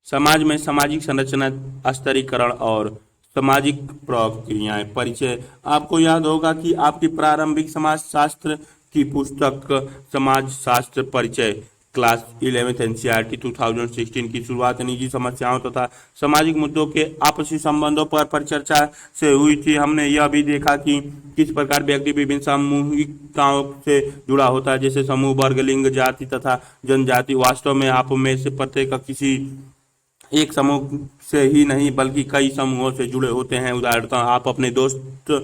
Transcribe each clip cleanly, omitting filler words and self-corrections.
समाज में सामाजिक संरचना, स्तरीकरण और सामाजिक प्रक्रियाएं। परिचय। आपको याद होगा कि आपकी प्रारंभिक समाज शास्त्र की पुस्तक समाज शास्त्र परिचय क्लास 11th एनसीईआरटी 2016 की शुरुआत निजी समस्याओं तथा सामाजिक मुद्दों के आपसी संबंधों पर परिचर्चा से हुई थी। हमने यह भी देखा कि किस प्रकार व्यक्ति विभिन्न सामूहिकताओं से जुड़ा होता है, जैसे समूह, वर्ग, लिंग, जाति तथा जनजाति। वास्तव में आप में से प्रत्येक किसी एक समूह से ही नहीं बल्कि कई समूहों से जुड़े होते हैं। उदाहरणतः आप अपने दोस्तों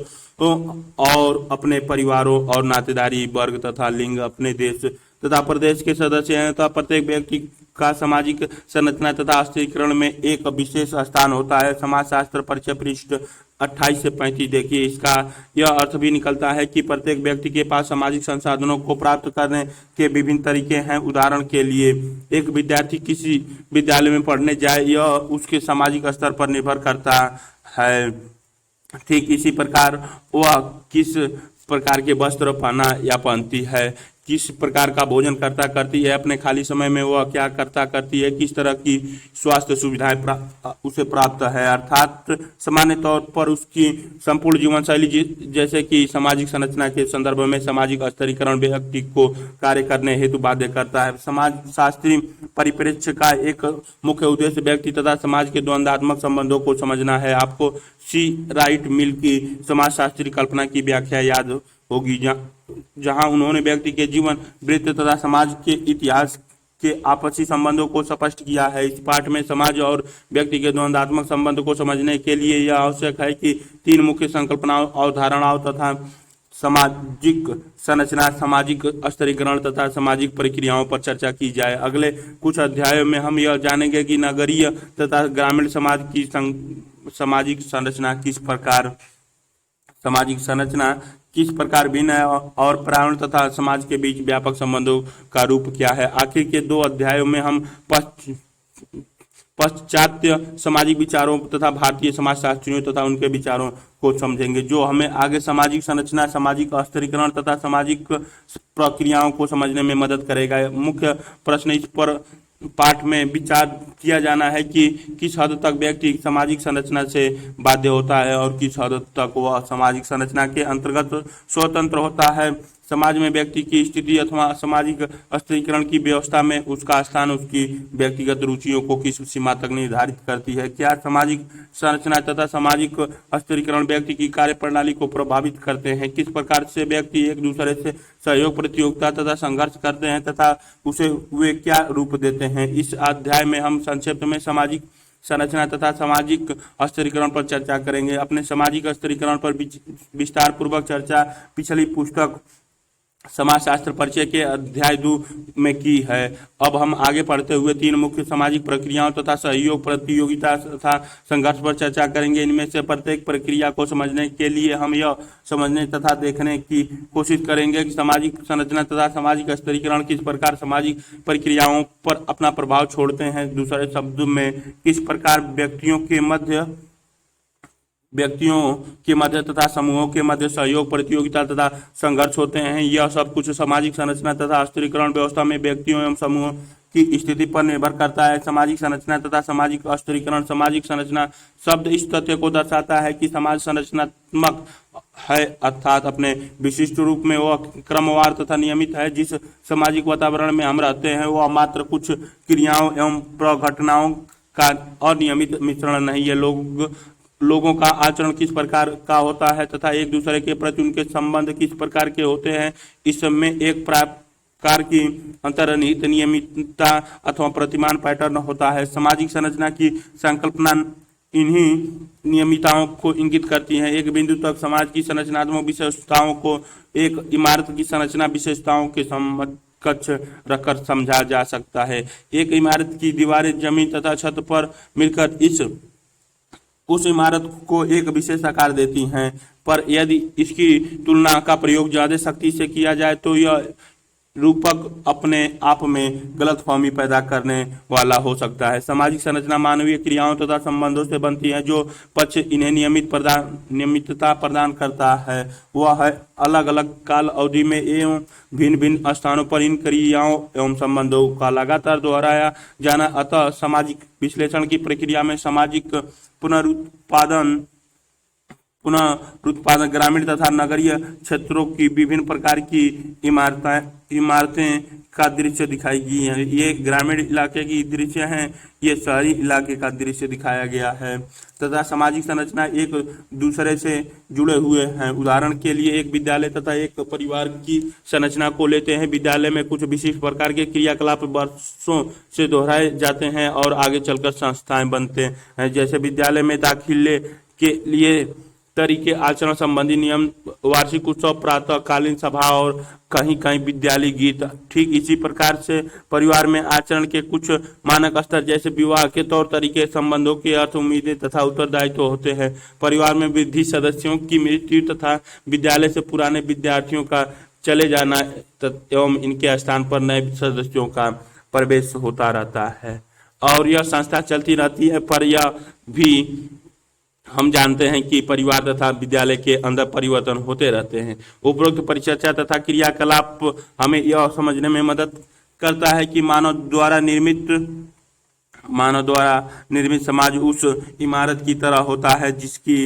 और अपने परिवारों और नातेदारी वर्ग तथा लिंग, अपने देश तथा प्रदेश के सदस्य हैं तथा प्रत्येक व्यक्ति का सामाजिक संरचना तथा स्थिरीकरण में एक विशेष स्थान होता है। समाजशास्त्र परिचय पृष्ठ 28 से 35 देखिए। इसका यह अर्थ भी निकलता है कि प्रत्येक व्यक्ति के पास सामाजिक संसाधनों को प्राप्त करने के विभिन्न तरीके हैं। उदाहरण के लिए एक विद्यार्थी किसी विद्यालय में पढ़ने जाए, यह उसके सामाजिक स्तर पर निर्भर करता है। ठीक इसी प्रकार वह किस प्रकार के वस्त्र पहना या पहनती है, किस प्रकार का भोजन करता करती है, अपने खाली समय में वह क्या करता करती है, किस तरह की स्वास्थ्य सुविधाएं उसे प्राप्त है। अर्थात सामान्य तौर पर उसकी संपूर्ण जीवन शैली, जैसे कि सामाजिक संरचना के संदर्भ में सामाजिक स्तरीकरण व्यक्ति को कार्य करने हेतु बाध्य करता है। समाज शास्त्रीय परिप्रेक्ष्य का एक मुख्य उद्देश्य व्यक्ति तथा समाज के द्वंद्वात्मक संबंधों को समझना है। आपको सी राइट मिल की समाजशास्त्री कल्पना की व्याख्या याद होगी, जहां उन्होंने व्यक्ति के जीवन वृत्त तथा समाज के इतिहास के आपसी संबंधों को स्पष्ट किया है। इस पाठ में समाज और व्यक्ति के द्वंद्वात्मक संबंध को समझने के लिए यह आवश्यक है कि तीन मुख्य संकल्पनाओं, अवधारणाओं तथा सामाजिक संरचना, सामाजिक स्तरीकरण तथा सामाजिक प्रक्रियाओं पर चर्चा की जाए। अगले कुछ अध्यायों में हम यह जानेंगे कि नगरीय तथा ग्रामीण समाज की सामाजिक संरचना किस प्रकार भिन्न है और पर्यावरण तथा समाज के बीच व्यापक संबंधों का रूप क्या है। आखिर के दो अध्यायों में हम पाश्चात्य सामाजिक विचारों तथा भारतीय समाजशास्त्रियों तथा उनके विचारों को समझेंगे, जो हमें आगे सामाजिक संरचना, सामाजिक स्तरीकरण तथा सामाजिक प्रक्रियाओं को समझने में मदद करेगा। मुख्य प्रश्न इस पर पाठ में विचार किया जाना है कि किस हद तक व्यक्ति सामाजिक संरचना से बाध्य होता है और किस हद तक वह सामाजिक संरचना के अंतर्गत स्वतंत्र होता है। समाज में व्यक्ति की स्थिति अथवा सामाजिक स्तरीकरण की व्यवस्था में उसका स्थान उसकी व्यक्तिगत रुचियों को किस सीमा तक निर्धारित करती है। क्या सामाजिक संरचना तथा सामाजिक स्तरीकरण व्यक्ति की कार्य प्रणाली को प्रभावित करते हैं। किस प्रकार से व्यक्ति एक दूसरे से सहयोग, प्रतियोगिता तथा संघर्ष करते हैं तथा उसे वे क्या रूप देते हैं। इस अध्याय में हम संक्षिप्त में सामाजिक संरचना तथा सामाजिक स्तरीकरण पर चर्चा करेंगे। अपने सामाजिक स्तरीकरण पर विस्तार पूर्वक चर्चा पिछली पुस्तक समाजशास्त्र परिचय के अध्याय 2 में की है। अब हम आगे पढ़ते हुए तीन मुख्य सामाजिक प्रक्रियाओं तथा सहयोग, प्रतियोगिता तथा संघर्ष पर चर्चा करेंगे। इनमें से प्रत्येक प्रक्रिया को समझने के लिए हम यह समझने तथा देखने की कोशिश करेंगे कि सामाजिक संरचना तथा सामाजिक स्तरीकरण किस प्रकार सामाजिक प्रक्रियाओं पर अपना प्रभाव छोड़ते हैं। दूसरे शब्दों में किस प्रकार व्यक्तियों के मध्य तथा समूहों के मध्य सहयोग, प्रतियोगिता तथा संघर्ष होते हैं। यह सब कुछ सामाजिक संरचना तथा स्तरीकरण व्यवस्था में व्यक्तियों एवं समूहों की स्थिति पर निर्भर करता है। सामाजिक संरचना तथा सामाजिक स्तरीकरण। सामाजिक संरचना शब्द इस तथ्य को दर्शाता है कि समाज संरचनात्मक है, अर्थात अपने विशिष्ट रूप में वह क्रमवार तथा नियमित है। जिस सामाजिक वातावरण में हम रहते हैं वह मात्र कुछ क्रियाओं एवं प्रघटनाओं का अनियमित मिश्रण नहीं है। लोगों का आचरण किस प्रकार का होता है तथा एक दूसरे के प्रति उनके संबंध किस प्रकार के होते हैं, इस सब में एक प्रकार की अंतर्निहित नियमितता अथवा प्रतिमान पैटर्न होता है। सामाजिक संरचना की संकल्पना इन्हीं नियमितताओं को इंगित करती है। एक बिंदु तक समाज की संरचनात्मक विशेषताओं को एक इमारत की संरचना विशेषताओं के समकक्ष रखकर समझा जा सकता है। एक इमारत की दीवारें, जमीन तथा छत पर मिलकर उस इमारत को एक विशेष आकार देती हैं, पर यदि इसकी तुलना का प्रयोग ज्यादा सख्ती से किया जाए तो यह रूपक अपने आप में गलतफहमी पैदा करने वाला हो सकता है। सामाजिक संरचना मानवीय क्रियाओं तथा संबंधों से बनती है। जो पक्ष इन्हें नियमितता प्रदान करता है वह है अलग अलग काल अवधि में एवं भिन्न भिन्न स्थानों पर इन क्रियाओं एवं संबंधों का लगातार दोहराया जाना। अतः सामाजिक विश्लेषण की प्रक्रिया में सामाजिक पुनरुत्पादन ग्रामीण तथा नगरीय क्षेत्रों की विभिन्न प्रकार की इमारतें का दृश्य दिखाई गई है। ये ग्रामीण इलाके की दृश्य हैं, ये शहरी इलाके का दृश्य दिखाया गया है तथा सामाजिक संरचना एक दूसरे से जुड़े हुए हैं। उदाहरण के लिए एक विद्यालय तथा एक परिवार की संरचना को लेते हैं। विद्यालय में कुछ विशिष्ट प्रकार के क्रियाकलाप वर्षों से दोहराए जाते हैं और आगे चलकर संस्थाएं बनते हैं। जैसे विद्यालय में दाखिले के लिए तरीके, आचरण संबंधी नियम, वार्षिक उत्सव, प्रातःकालीन सभा और कहीं कहीं विद्यालय गीत। ठीक इसी प्रकार से परिवार में आचरण के कुछ मानक स्तर जैसे विवाह के तौर तरीके, संबंधों के अर्थ, उम्मीदें तथा उत्तरदायित्व होते हैं। परिवार में वृद्धि, सदस्यों की मृत्यु तथा विद्यालय से पुराने विद्यार्थियों का चले जाना एवं इनके स्थान पर नए सदस्यों का प्रवेश होता रहता है और यह संस्था चलती रहती है। पर यह भी हम जानते हैं कि परिवार तथा विद्यालय के अंदर परिवर्तन होते रहते हैं। उपरोक्त परिचर्या तथा क्रियाकलाप हमें यह समझने में मदद करता है कि मानव द्वारा निर्मित समाज उस इमारत की तरह होता है जिसकी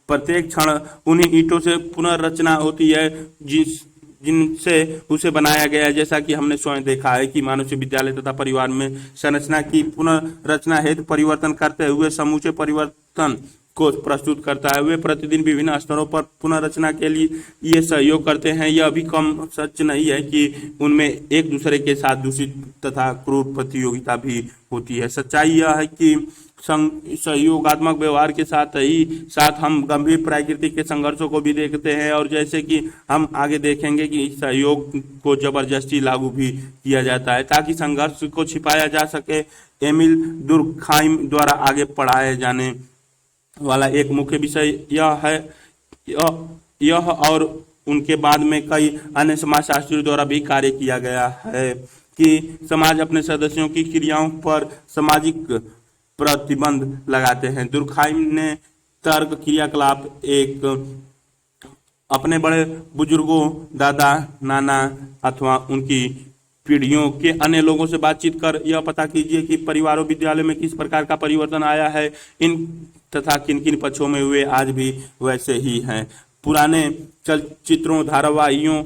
प्रत्येक क्षण उन्हीं ईंटों से पुनर्रचना होती है जिनसे उसे बनाया गया है। जैसा कि हमने स्वयं देखा है कि मनुष्य विद्यालय तथा परिवार में संरचना की पुनर्रचना हेतु परिवर्तन करते हुए समूचे परिवर्तन को प्रस्तुत करता है। वे प्रतिदिन विभिन्न स्तरों पर पुनर्रचना के लिए ये सहयोग करते हैं। यह भी कम सच नहीं है कि उनमें एक दूसरे के साथ दूषित तथा क्रूर प्रतियोगिता भी होती है। सच्चाई यह है कि सहयोगात्मक व्यवहार के साथ ही साथ हम गंभीर प्राकृतिक के संघर्षों को भी देखते हैं और जैसे कि हम आगे देखेंगे कि सहयोग को जबरदस्ती लागू भी किया जाता है ताकि संघर्ष को छिपाया जा सके। एमिल दुर्खाइम द्वारा आगे पढ़ाए जाने वाला एक मुख्य विषय यह और उनके बाद में कई अन्य समाजशास्त्रियों द्वारा भी कार्य किया गया है कि समाज अपने सदस्यों की क्रियाओं पर सामाजिक प्रतिबंध लगाते हैं। दुर्खाइम ने तर्क, क्रियाकलाप, एक अपने बड़े बुजुर्गों, दादा, नाना अथवा उनकी पीढ़ियों के अन्य लोगों से बातचीत कर यह पता कीजिए कि परिवारों, विद्यालय में किस प्रकार का परिवर्तन आया है इन तथा किन किन पक्षों में वे आज भी वैसे ही हैं। पुराने चलचित्रों, धारावाहिकों,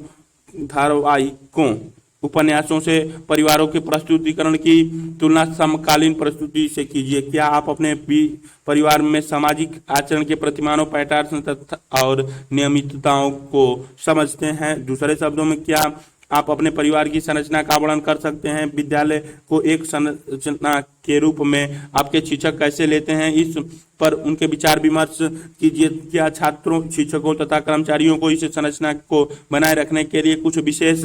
उपन्यासों से परिवारों के प्रस्तुतिकरण की तुलना समकालीन प्रस्तुति से कीजिए। क्या आप अपने परिवार में सामाजिक आचरण के प्रतिमानों, पैटर्न और नियमितताओं को समझते हैं? दूसरे शब्दों में, क्या आप अपने परिवार की संरचना का वर्णन कर सकते हैं? विद्यालय को एक संरचना के रूप में आपके शिक्षक कैसे लेते हैं, इस पर उनके विचार विमर्श कीजिए। क्या छात्रों, शिक्षकों तथा कर्मचारियों को इस संरचना को बनाए रखने के लिए कुछ विशेष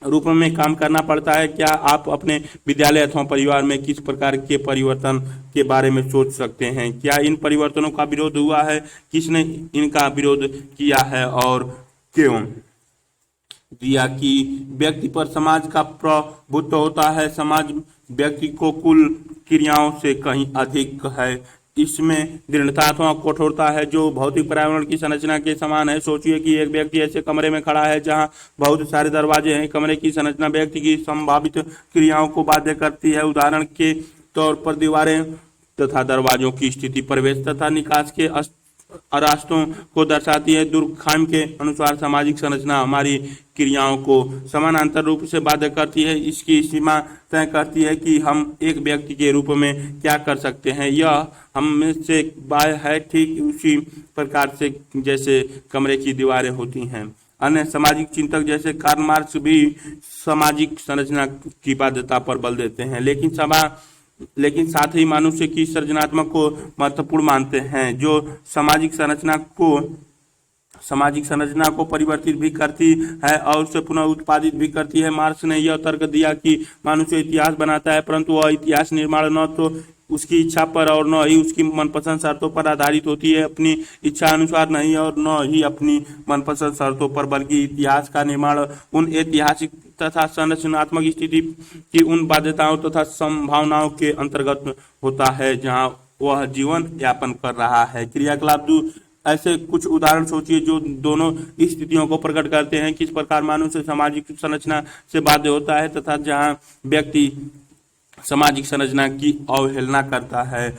रूप में काम करना पड़ता है? क्या आप अपने विद्यालय अथवा परिवार में किस प्रकार के परिवर्तन के बारे में सोच सकते हैं? क्या इन परिवर्तनों का विरोध हुआ है? किसने इनका विरोध किया है और क्यों? दिया कि व्यक्ति पर समाज का प्रभुत्व होता है। समाज व्यक्ति को कुल क्रियाओं से कहीं अधिक है। इसमें दृढ़ता अथवा कठोरता है जो भौतिक पर्यावरण की संरचना के समान है। सोचिए कि एक व्यक्ति ऐसे कमरे में खड़ा है जहां बहुत सारे दरवाजे हैं। कमरे की संरचना व्यक्ति की संभावित क्रियाओं को बाध्य करती है। उदाहरण के तौर पर दीवारें तथा दरवाजों की स्थिति प्रवेश तथा निकास के रास्तों को दर्शाती है। दुर्खाइम के अनुसार सामाजिक संरचना हमारी क्रियाओं को समानांतर रूप से बाध्य करती है। इसकी सीमा तय करती है कि हम एक व्यक्ति के रूप में क्या कर सकते हैं। यह हम में से बाह्य है, ठीक उसी प्रकार से जैसे कमरे की दीवारें होती हैं। अन्य सामाजिक चिंतक जैसे कार्ल मार्क्स भी सामाजिक संरचना की बाध्यता पर बल देते हैं, लेकिन साथ ही मनुष्य की सृजनात्मक को महत्वपूर्ण मानते हैं, जो सामाजिक संरचना को परिवर्तित भी करती है और उसे पुनः उत्पादित भी करती है। मार्क्स ने यह तर्क दिया कि मनुष्य इतिहास बनाता है, परंतु वह इतिहास निर्माण न तो उसकी इच्छा पर और न ही उसकी मनपसंद शर्तों पर आधारित होती है, अपनी इच्छा अनुसार नहीं और न ही अपनी मनपसंद शर्तों पर, बल्कि इतिहास का निर्माण उन ऐतिहासिक तथा संरचनात्मक स्थिति की उन बाध्यताओं तथा संभावनाओं के अंतर्गत होता है जहां वह जीवन यापन कर रहा है। क्रियाकलाप ऐसे कुछ उदाहरण सोचिए जो दोनों स्थितियों को प्रकट करते हैं। किस प्रकार मनुष्य सामाजिक संरचना से बाध्य होता है तथा जहां व्यक्ति सामाजिक संरचना की अवहेलना करता है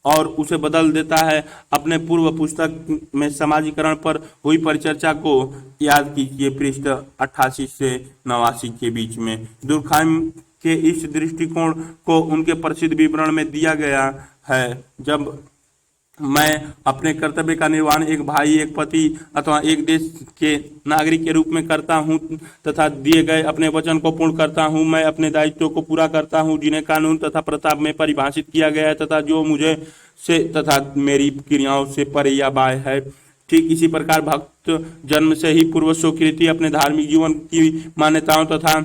और उसे बदल देता है। अपने पूर्व पुस्तक में समाजीकरण पर हुई परिचर्चा को याद कीजिए, पृष्ठ 88 से 89 के बीच में। दुर्खाइम के इस दृष्टिकोण को उनके प्रसिद्ध विवरण में दिया गया है। जब मैं अपने कर्तव्य का निर्वहन एक भाई, एक पति अथवा एक देश के नागरिक के रूप में करता हूं तथा दिए गए अपने वचन को पूर्ण करता हूं, मैं अपने दायित्वों को पूरा करता हूं जिन्हें कानून तथा प्रताप में परिभाषित किया गया है तथा जो मुझे से तथा मेरी क्रियाओं से परे या बाह्य है। ठीक इसी प्रकार भक्त जन्म से ही पूर्व स्वीकृति अपने धार्मिक जीवन की मान्यताओं तथा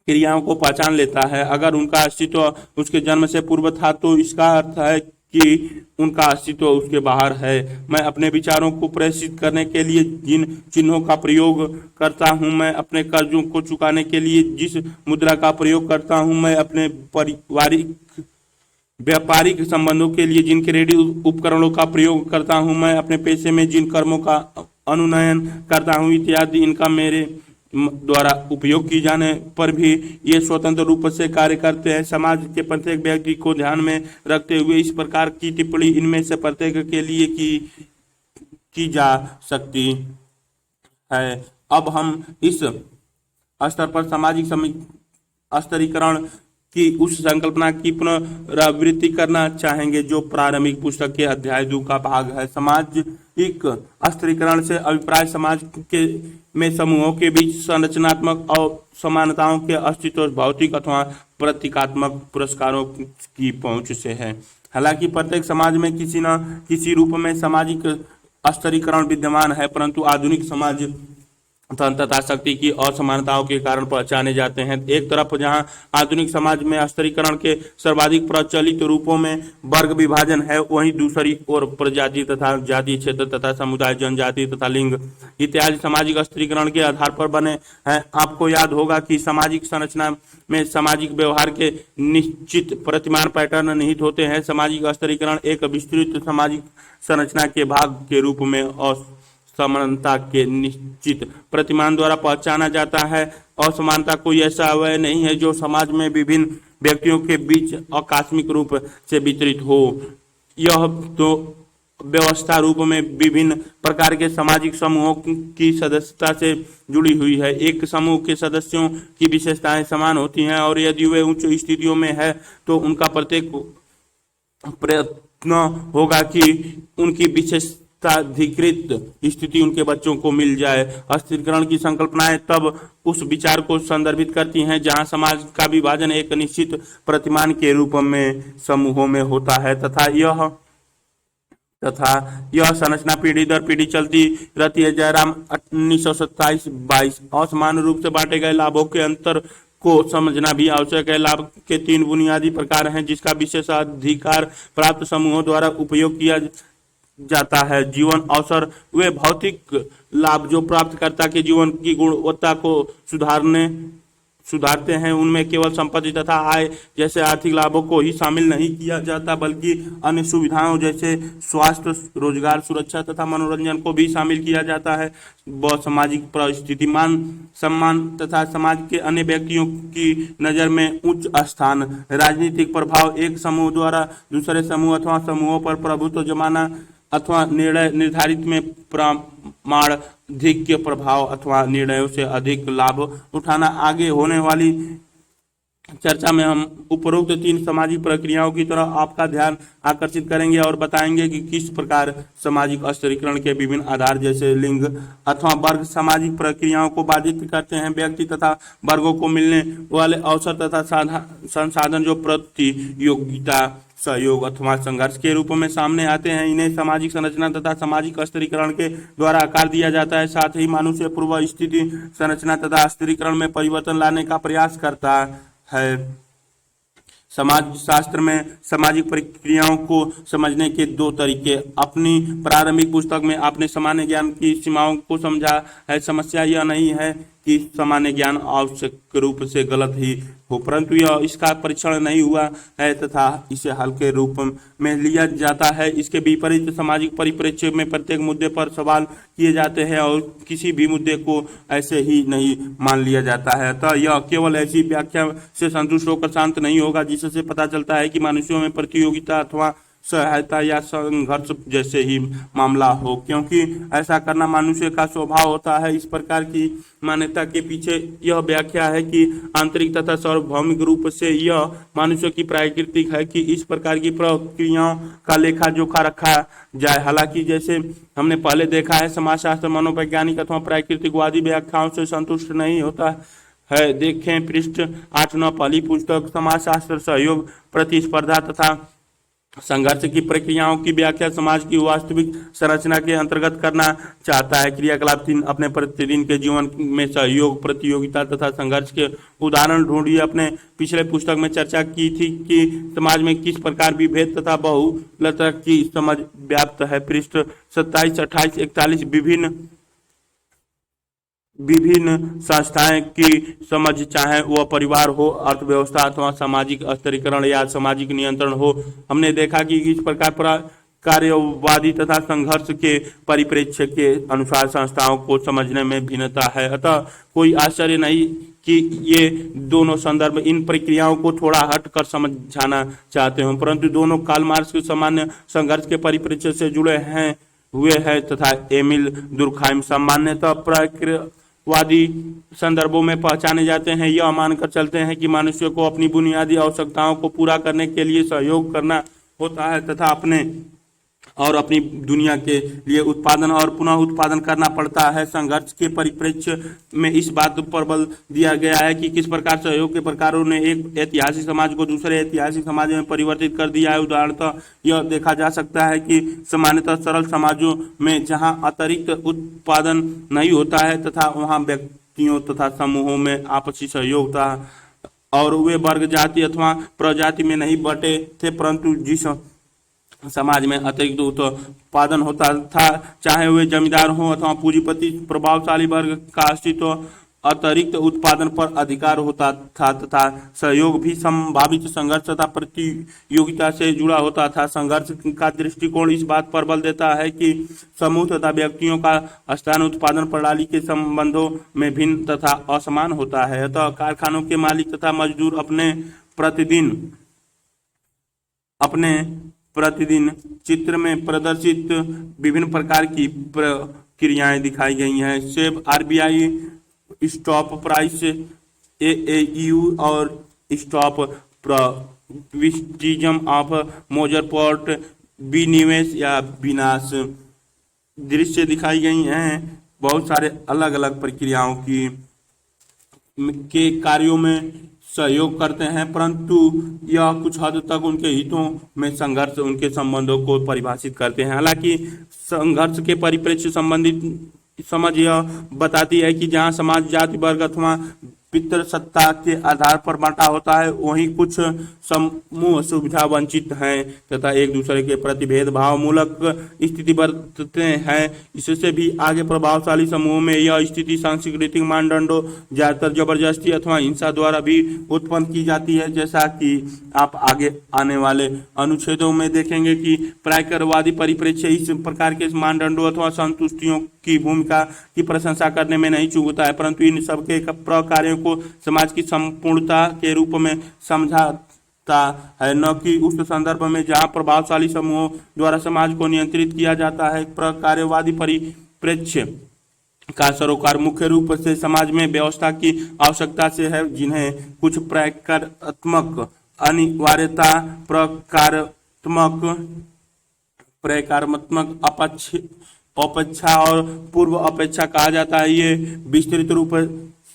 क्रियाओं को पहचान लेता है। अगर उनका अस्तित्व उसके जन्म से पूर्व था तो इसका अर्थ है कि उनका अस्तित्व उसके बाहर है। मैं अपने विचारों को प्रेषित करने के लिए जिन चिन्हों का प्रयोग करता हूं, मैं अपने कर्जों को चुकाने के लिए जिस मुद्रा का प्रयोग करता हूं, मैं अपने पारिवारिक व्यापारिक संबंधों के लिए जिन क्रेडिट उपकरणों का प्रयोग करता हूं, मैं अपने पेशे में जिन कर्मों का अनुनयन करता हूं इत्यादि, इनका मेरे द्वारा उपयोग किए जाने पर भी ये स्वतंत्र रूप से कार्य करते हैं। समाज के प्रत्येक व्यक्ति को ध्यान में रखते हुए इस प्रकार की टिप्पणी इनमें से प्रत्येक के लिए की जा सकती है। अब हम इस स्तर पर सामाजिक स्तरीकरण की उस संकल्पना की पुनरावृत्ति करना चाहेंगे जो प्रारंभिक पुस्तक के अध्याय 2 का भाग है। सामाजिक स्तरीकरण से अभिप्राय समाज के में समूहों के बीच संरचनात्मक और समानताओं के अस्तित्व भौतिक अथवा प्रतीकात्मक पुरस्कारों की पहुंच से है। हालांकि प्रत्येक समाज में किसी न किसी रूप में सामाजिक स्तरीकरण विद्यमान है, परंतु आधुनिक समाज तथा शक्ति की असमानताओं के कारण पहचाने जाते हैं। एक तरफ जहां आधुनिक समाज में स्तरीकरण के सर्वाधिक प्रचलित रूपों में वर्ग विभाजन है, वहीं दूसरी ओर प्रजाति तथा जाति, क्षेत्र तथा समुदाय, जनजाति तथा लिंग इत्यादि सामाजिक स्तरीकरण के आधार पर बने हैं। आपको याद होगा कि सामाजिक संरचना में सामाजिक व्यवहार के निश्चित प्रतिमान पैटर्न निहित होते हैं। सामाजिक स्तरीकरण एक विस्तृत सामाजिक संरचना के भाग के रूप में असमानता के निश्चित प्रतिमान द्वारा पहचाना जाता है। असमानता कोई ऐसा अवयव नहीं है जो समाज में विभिन्न व्यक्तियों के बीच आकस्मिक रूप से वितरित हो। यह तो व्यवस्था रूप में विभिन्न प्रकार के सामाजिक समूहों की सदस्यता से जुड़ी हुई है। एक समूह के सदस्यों की विशेषताएं समान होती हैं और यदि वे उच्च स्थितियों में है तो उनका प्रत्येक प्रयत्न होगा कि उनकी विशेषाधिकृत स्थिति उनके बच्चों को मिल जाए। स्तरीकरण की संकल्पनाएं तब उस विचार को संदर्भित करती हैं जहां समाज का विभाजन एक निश्चित प्रतिमान के रूप में समूहों में होता है तथा यह संरचना पीढ़ी दर पीढ़ी चलती रहती है। जयराम 1927-22 असमान रूप से बांटे गए लाभों के अंतर को समझना भी आवश्यक है। लाभ के 3 बुनियादी प्रकार हैं जिसका विशेषाधिकार प्राप्त समूहों द्वारा उपयोग किया जाता है। जीवन अवसर वे भौतिक लाभ जो प्राप्तकर्ता के जीवन की गुणवत्ता को सुधारते हैं। उनमें केवल संपत्ति तथा आय जैसे आर्थिक लाभों को ही शामिल नहीं किया जाता बल्कि अन्य सुविधाओं जैसे स्वास्थ्य, रोजगार, सुरक्षा तथा मनोरंजन को भी शामिल किया जाता है। वह सामाजिक परिस्थिति, मान सम्मान तथा समाज के अन्य व्यक्तियों की नजर में उच्च स्थान, राजनीतिक प्रभाव, एक समूह द्वारा दूसरे समूह अथवा समूहों पर प्रभुत्व जमाना अथवा निर्णय निर्धारित में प्रमाणाधिक्य प्रभाव अथवा निर्णयों से अधिक लाभ उठाना। आगे होने वाली चर्चा में हम उपरोक्त 3 सामाजिक प्रक्रियाओं की तरफ आपका ध्यान आकर्षित करेंगे और बताएंगे कि किस प्रकार सामाजिक स्तरीकरण के विभिन्न आधार जैसे लिंग अथवा वर्ग सामाजिक प्रक्रियाओं को बाधित करते हैं। व्यक्ति तथा वर्गों को मिलने वाले अवसर तथा संसाधन जो प्रतियोगिता, सहयोग अथवा संघर्ष के रूप में सामने आते हैं, इन्हें सामाजिक संरचना तथा सामाजिक स्तरीकरण के द्वारा आकार दिया जाता है। साथ ही मनुष्य पूर्व स्थिति संरचना तथा स्तरीकरण में परिवर्तन लाने का प्रयास करता है। समाज शास्त्र में सामाजिक प्रक्रियाओं को समझने के 2 तरीके। अपनी प्रारंभिक पुस्तक में आपने सामान्य ज्ञान की सीमाओं को समझा है। समस्या यह नहीं है कि सामान्य ज्ञान आवश्यक रूप से गलत ही हो, परंतु यह इसका परीक्षण नहीं हुआ है तथा इसे हल्के रूप में लिया जाता है। इसके विपरीत सामाजिक परिप्रेक्ष्य में प्रत्येक मुद्दे पर सवाल किए जाते हैं और किसी भी मुद्दे को ऐसे ही नहीं मान लिया जाता है। अतः यह केवल ऐसी व्याख्या से संतुष्ट होकर शांत नहीं होगा जिससे पता चलता है कि मनुष्यों में प्रतियोगिता अथवा सहायता या संघर्ष जैसे ही मामला हो, क्योंकि ऐसा करना मनुष्य का स्वभाव होता है। इस प्रकार की मान्यता के पीछे यह व्याख्या है कि आंतरिक तथा सार्वभौमिक रूप से यह मनुष्य की प्राकृतिक है कि इस प्रकार की प्रक्रियाओं का लेखा जोखा रखा जाए। हालांकि जैसे हमने पहले देखा है, समाजशास्त्र मनोवैज्ञानिक अथवा प्राकृतिकवादी व्याख्याओं से संतुष्ट नहीं होता है। देखें पृष्ठ 8-9 पहली पुस्तक। समाजशास्त्र सहयोग, प्रतिस्पर्धा तथा संघर्ष की प्रक्रियाओं की व्याख्या समाज की वास्तविक संरचना के अंतर्गत करना चाहता है। क्रियाकलाप 3 अपने प्रतिदिन के जीवन में सहयोग, प्रतियोगिता तथा संघर्ष के उदाहरण ढूंढिए। अपने पिछले पुस्तक में चर्चा की थी कि समाज में किस प्रकार विभेद तथा बहुलता की समझ व्याप्त है। पृष्ठ 27, 28, 41 विभिन्न संस्थाएं की समझ, चाहे वह परिवार हो, अर्थव्यवस्था अथवा सामाजिक स्तरीकरण या सामाजिक नियंत्रण हो। हमने देखा कि इस प्रकार कार्यवादी तथा संघर्ष के परिप्रेक्ष्य के अनुसार संस्थाओं को समझने में भिन्नता है। अतः कोई आश्चर्य नहीं कि ये दोनों संदर्भ इन प्रक्रियाओं को थोड़ा हट कर समझाना चाहते हों, परंतु दोनों कार्ल मार्क्स के सामान्य संघर्ष के परिप्रेक्ष्य से जुड़े हुए हैं तथा एमिल दुर्खाइम सामान्यतः वादी संदर्भों में पहचाने जाते हैं। यह मानकर चलते हैं कि मनुष्य को अपनी बुनियादी आवश्यकताओं को पूरा करने के लिए सहयोग करना होता है तथा अपनी दुनिया के लिए उत्पादन और पुनः उत्पादन करना पड़ता है। संघर्ष के परिप्रेक्ष्य में इस बात पर बल दिया गया है कि किस प्रकार सहयोग के प्रकारों ने एक ऐतिहासिक समाज को दूसरे ऐतिहासिक समाज में परिवर्तित कर दिया है। उदाहरणतः यह देखा जा सकता है कि सामान्यतः सरल समाजों में जहां अतिरिक्त उत्पादन नहीं होता है तथा वहां व्यक्तियों तथा समूहों में आपसी सहयोग था और वे वर्ग, जाति अथवा प्रजाति में नहीं बटे थे, परंतु जिस समाज में अतिरिक्त उत्पादन होता था, चाहे वे जमींदार हों अथवा पूंजीपति, प्रभावशाली वर्ग का अस्तित्व अतिरिक्त उत्पादन पर अधिकार होता था तथा सहयोग भी संभावित संघर्ष तथा प्रतियोगिता से जुड़ा होता था। संघर्ष का दृष्टिकोण इस बात पर बल देता है कि समूह तथा व्यक्तियों का स्थान उत्पादन प्रणाली के संबंधों में भिन्न तथा असमान होता है। अतः कारखानों के मालिक तथा मजदूर प्रतिदिन चित्र में प्रदर्शित विभिन्न प्रकार की प्रक्रियाएं दिखाई गई हैं। सेब, आरबीआई, स्टॉप प्राइस, एएयू और स्टॉप प्रोविजन ऑफ मोजर पोर्ट, विनिवेश या विनाश दृश्य दिखाई गई हैं। बहुत सारे अलग अलग प्रक्रियाओं के कार्यों में सहयोग करते हैं, परंतु यह कुछ हद तक उनके हितों में संघर्ष, उनके संबंधों को परिभाषित करते हैं। हालांकि संघर्ष के परिप्रेक्ष्य संबंधित समझ यह बताती है कि जहां समाज जाति, वर्ग अथवा पितृसत्ता के आधार पर बांटा होता है, वहीं कुछ समूह सुविधा वंचित हैं तथा एक दूसरे के प्रति भेदभाव मूलक स्थिति बरतते हैं। इससे भी आगे प्रभावशाली समूहों में यह स्थिति सांस्कृतिक मानदंडों, ज्यादातर जबरदस्ती अथवा हिंसा द्वारा भी उत्पन्न की जाती है। जैसा कि आप आगे आने वाले अनुच्छेदों में देखेंगे कि प्रायकरवादी परिप्रेक्ष्य इस प्रकार के मानदंडों अथवा संतुष्टियों की भूमिका की प्रशंसा करने में नहीं चूकता है, परंतु इन सबके प्रकार्यों को समाज की संपूर्णता के रूप में समझाता है, न कि उस संदर्भ में जहां प्रभावशाली समूहों द्वारा समाज को नियंत्रित किया जाता है। प्रकार्यवादी परिप्रेक्ष्य का सरोकार मुख्य रूप से समाज में व्यवस्था की आवश्यकता से है, जिन्हें कुछ प्रकारात्मक अनिवार्यता, प्रकारात्मक अपेक्षा और पूर्व अपेक्षा कहा जाता है। ये विस्तृत रूप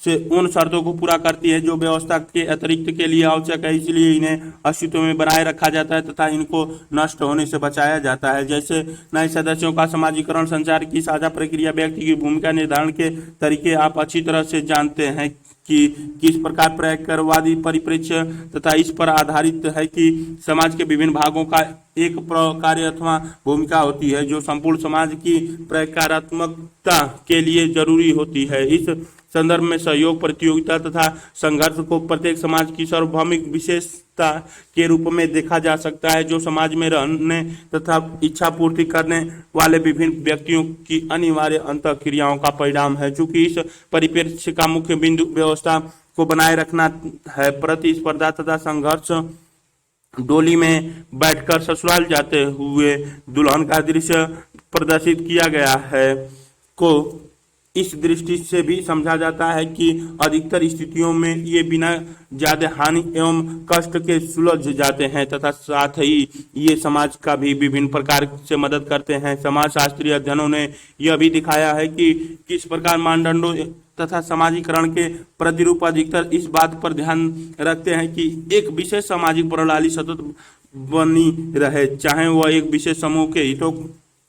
से उन शर्तों को पूरा करती है जो व्यवस्था के अतिरिक्त के लिए आवश्यक है, इसलिए इन्हें अस्तित्व में बनाए रखा जाता है तथा इनको नष्ट होने से बचाया जाता है। जैसे नए सदस्यों का समाजीकरण, संचार की साझा प्रक्रिया, व्यक्ति की भूमिका निर्धारण के तरीके आप अच्छी तरह से जानते हैं कि किस प्रकार प्रकार्यवादी परिप्रेक्ष्य तथा इस पर आधारित है कि समाज के विभिन्न भागों का एक प्रकार्य अथवा भूमिका होती है जो संपूर्ण समाज की प्रकारात्मकता के लिए जरूरी होती है। इस संदर्भ में सहयोग, प्रतियोगिता तथा संघर्ष को प्रत्येक समाज की सार्वभौमिक विशेषता के रूप में देखा जा सकता है, जो समाज में रहने तथा इच्छा पूर्ति करने वाले विभिन्न व्यक्तियों की अनिवार्य अंतःक्रियाओं का परिणाम है। चूंकि इस परिप्रेक्ष्य का मुख्य बिंदु व्यवस्था को बनाए रखना है, प्रतिस्पर्धा तथा संघर्ष डोली में बैठकर ससुराल जाते हुए दुल्हन का दृश्य प्रदर्शित किया गया है को इस दृष्टि से भी समझा जाता है कि अधिकतर स्थितियों में ये बिना ज्यादा हानि एवं कष्ट के सुलझ जाते हैं तथा साथ ही ये समाज का भी विभिन्न प्रकार से मदद करते हैं। समाज शास्त्रीय अध्ययनों ने यह भी दिखाया है कि किस प्रकार मानदंडों तथा समाजीकरण के प्रतिरूप अधिकतर इस बात पर ध्यान रखते हैं कि एक विशेष सामाजिक प्रणाली सतत बनी रहे, चाहे वह एक विशेष समूह के हितों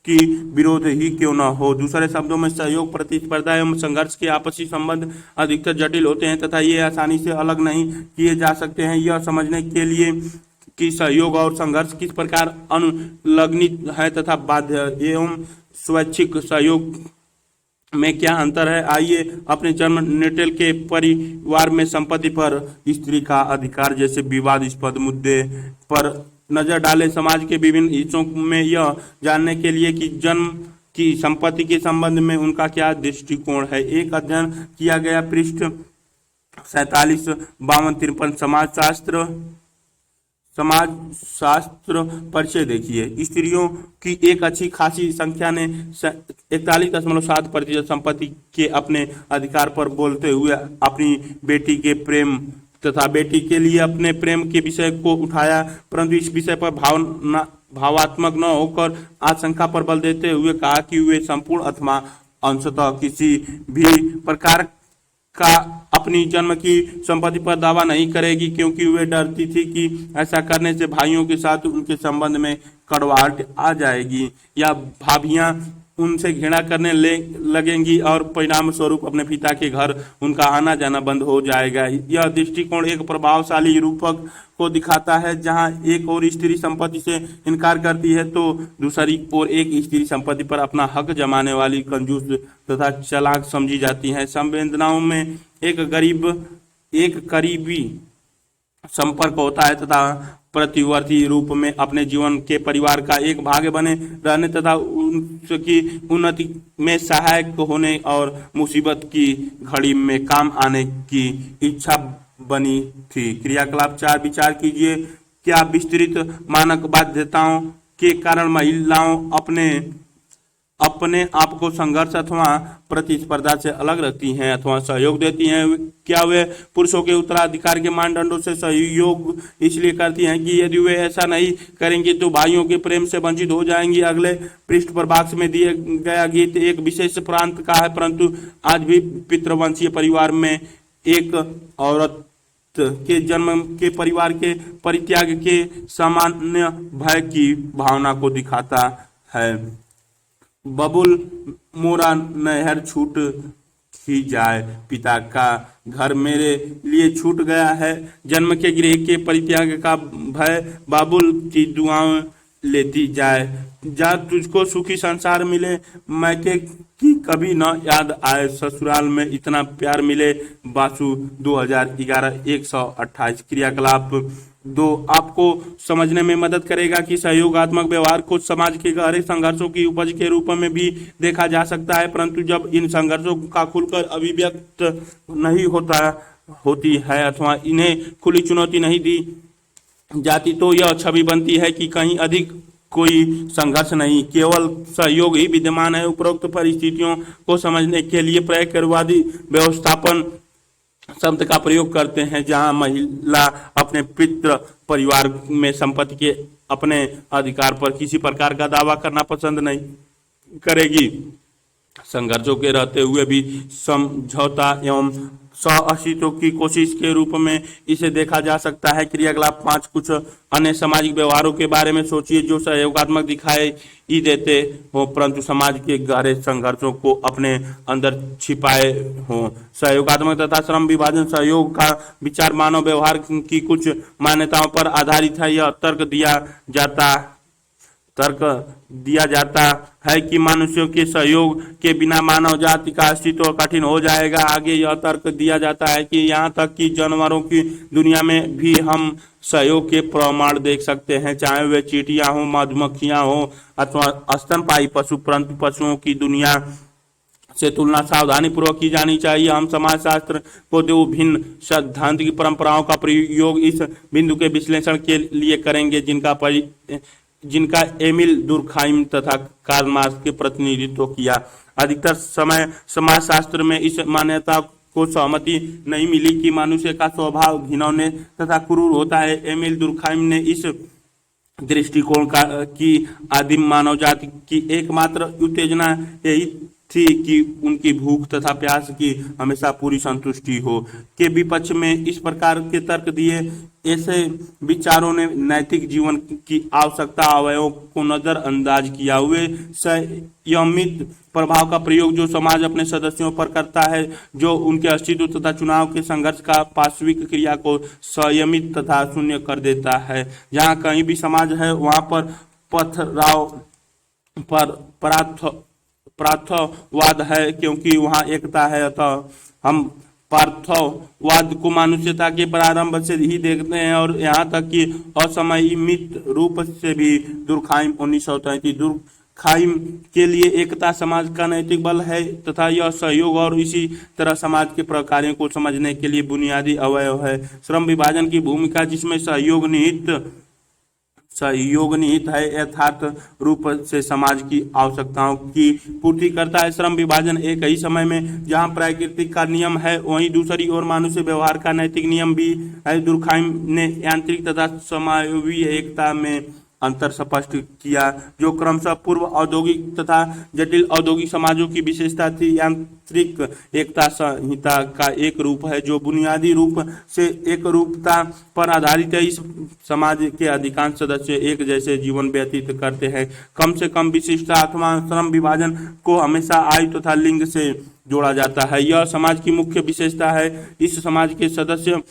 की विरोध ही क्यों न हो। दूसरे शब्दों में सहयोग, प्रतिस्पर्धा एवं संघर्ष के आपसी संबंध अधिकतर जटिल होते हैं तथा ये आसानी से अलग नहीं किए जा सकते हैं। यह समझने के लिए कि सहयोग और संघर्ष किस प्रकार अनुलग्नित है तथा बाध्य एवं स्वैच्छिक सहयोग में क्या अंतर है, आइए अपने जन्म नेटल के परिवार में संपत्ति पर स्त्री का अधिकार जैसे विवादास्पद मुद्दे पर नजर डालें। समाज के विभिन्न हिस्सों में यह जानने के लिए कि जन्म की संपत्ति के संबंध में उनका क्या दृष्टिकोण है। एक अध्ययन किया गया, पृष्ठ 47, 52, 53, समाज शास्त्र परिचय देखिए। स्त्रियों की एक अच्छी खासी संख्या ने 41.7% संपत्ति के अपने अधिकार पर बोलते हुए अपनी बेटी के प्रेम तथा बेटी के लिए अपने प्रेम के विषय को उठाया, परंतु इस विषय पर भावात्मक न होकर आशंका पर बल देते हुए कहा कि वे संपूर्ण अथवा अंशतः किसी भी प्रकार का अपनी जन्म की संपत्ति पर दावा नहीं करेगी, क्योंकि वे डरती थी कि ऐसा करने से भाइयों के साथ उनके संबंध में कड़वाहट आ जाएगी या भाभियां उनसे घृणा करने लगेंगी और परिणाम स्वरूप अपने पिता के घर उनका आना जाना बंद हो जाएगा। यह दृष्टिकोण एक प्रभावशाली रूपक को दिखाता है, जहां एक और स्त्री संपत्ति से इनकार करती है तो दूसरी ओर एक स्त्री संपत्ति पर अपना हक जमाने वाली कंजूस तथा चालाक समझी जाती है। संवेदनाओं में एक करीबी संपर्क होता है तथा प्रतिवर्ती रूप में अपने जीवन के परिवार का एक भाग बने रहने तथा उनकी उन्नति में सहायक होने और मुसीबत की घड़ी में काम आने की इच्छा बनी थी। क्रियाकलाप 4 विचार कीजिए। क्या विस्तृत मानक बाध्यताओं के कारण महिलाओं अपने आप को संघर्ष अथवा प्रतिस्पर्धा से अलग रखती हैं अथवा सहयोग देती हैं? क्या वे पुरुषों के उत्तराधिकार के मानदंडों से सहयोग इसलिए करती हैं कि यदि वे ऐसा नहीं करेंगे तो भाइयों के प्रेम से वंचित हो जाएंगी? अगले पृष्ठ पर बॉक्स में दिया गया गीत एक विशेष प्रांत का है, परंतु आज भी पितृवंशीय परिवार में एक औरत के जन्म के परिवार के परित्याग के सामान्य भय की भावना को दिखाता है। बबुल मोरा नहर छूट ही जाए, पिता का घर मेरे लिए छूट गया है। जन्म के गृह के परित्याग का भय बाबुल की दुआएं लेती जाए। जा तुझको सुखी संसार मिले, मैके की कभी न याद आए, ससुराल में इतना प्यार मिले। बासु 2011, 128। क्रियाकलाप 2 आपको समझने में मदद करेगा कि सहयोगात्मक व्यवहार को समाज के गहरे संघर्षों की उपज के रूप में भी देखा जा सकता है, परंतु जब इन संघर्षों का खुलकर अभिव्यक्त नहीं होती है अथवा इन्हें खुली चुनौती नहीं दी जाती तो यह छवि बनती है कि कहीं अधिक कोई संघर्ष नहीं, केवल सहयोग ही विद्यमान है। उपरोक्त परिस्थितियों को समझने के लिए प्रक्रियावादी व्यवस्थापन शब्द का प्रयोग करते हैं, जहां महिला अपने पितृ परिवार में संपत्ति के अपने अधिकार पर किसी प्रकार का दावा करना पसंद नहीं करेगी। संघर्षों के रहते हुए भी समझौता एवं सह-अस्तित्व की कोशिश के रूप में इसे देखा जा सकता है। क्रियाकलाप 5 कुछ अन्य सामाजिक व्यवहारों के बारे में सोचिए जो सहयोगात्मक दिखाई ही देते हो परंतु समाज के गहरे संघर्षों को अपने अंदर छिपाए हो। सहयोगात्मक तथा श्रम विभाजन सहयोग का विचार मानव व्यवहार की कुछ मान्यताओं पर आधारित है। यह तर्क दिया जाता तर्क दिया जाता है कि मनुष्यों के सहयोग के बिना मानव जाति का अस्तित्व कठिन हो जाएगा। आगे यह तर्क दिया जाता है कि यहाँ तक कि जानवरों की दुनिया में भी हम सहयोग के प्रमाण देख सकते हैं, चाहे वे चींटियां हों, मधुमक्खियां हों अथवा स्तनपायी पशु, परंतु पशुओं की दुनिया से तुलना सावधानी पूर्वक की जानी चाहिए। हम समाजशास्त्र को दो भिन्न सैद्धांतिक परंपराओं का प्रयोग इस बिंदु के विश्लेषण के लिए करेंगे, जिनका एमिल दुर्खाइम तथा कार्ल मार्क्स के प्रतिनिधित्व किया। अधिकतर समय समाजशास्त्र में इस मान्यता को सहमति नहीं मिली कि मनुष्य का स्वभाव घिनौने तथा क्रूर होता है। एमिल दुर्खाइम ने इस दृष्टिकोण की आदिम मानव जाति की एकमात्र उत्तेजना यही थी कि उनकी भूख तथा प्यास की हमेशा पूरी संतुष्टि हो। के विपक्ष में इस प्रकार के तर्क दिए ऐसे विचारों ने नैतिक जीवन की आवश्यकता अवयवों को नजरअंदाज किया हुए संयमित प्रभाव का प्रयोग जो समाज अपने सदस्यों पर करता है, जो उनके अस्तित्व तथा चुनाव के संघर्ष का पार्श्विक क्रिया को संयमित तथा शून्य कर देता है। जहाँ कहीं भी समाज है वहां पर पथराव पर पार्थवाद है, क्योंकि वहाँ एकता है। अतः हम पार्थवाद को मानुष्यता के प्रारंभ से ही देखते हैं और यहाँ तक कि असमयित रूप से भी। दुर्खाइम 1933। दुर्खाइम के लिए एकता समाज का नैतिक बल है तथा यह सहयोग और इसी तरह समाज के प्रकारों को समझने के लिए बुनियादी अवयव है। श्रम विभाजन की भूमिका, जिसमें सहयोग निहित है, यथार्थ रूप से समाज की आवश्यकताओं की पूर्ति करता है। श्रम विभाजन एक ही समय में जहां प्राकृतिक का नियम है, वहीं दूसरी ओर मानुष्य व्यवहार का नैतिक नियम भी है। दुर्खाइम ने यांत्रिक तथा समायोगी एकता में अंतर स्पष्ट किया, जो क्रमशः पूर्व औद्योगिक तथा जटिल औद्योगिक समाजों की विशेषता थी। यांत्रिक एकता संहिता का एक रूप है जो बुनियादी रूप से एक रूपता पर आधारित है। इस समाज के अधिकांश सदस्य एक जैसे जीवन व्यतीत करते हैं। कम से कम विशिष्टता अथवा श्रम विभाजन को हमेशा आयु तथा लिंग से जोड़ा जाता है। यह समाज की मुख्य विशेषता है। इस समाज के सदस्य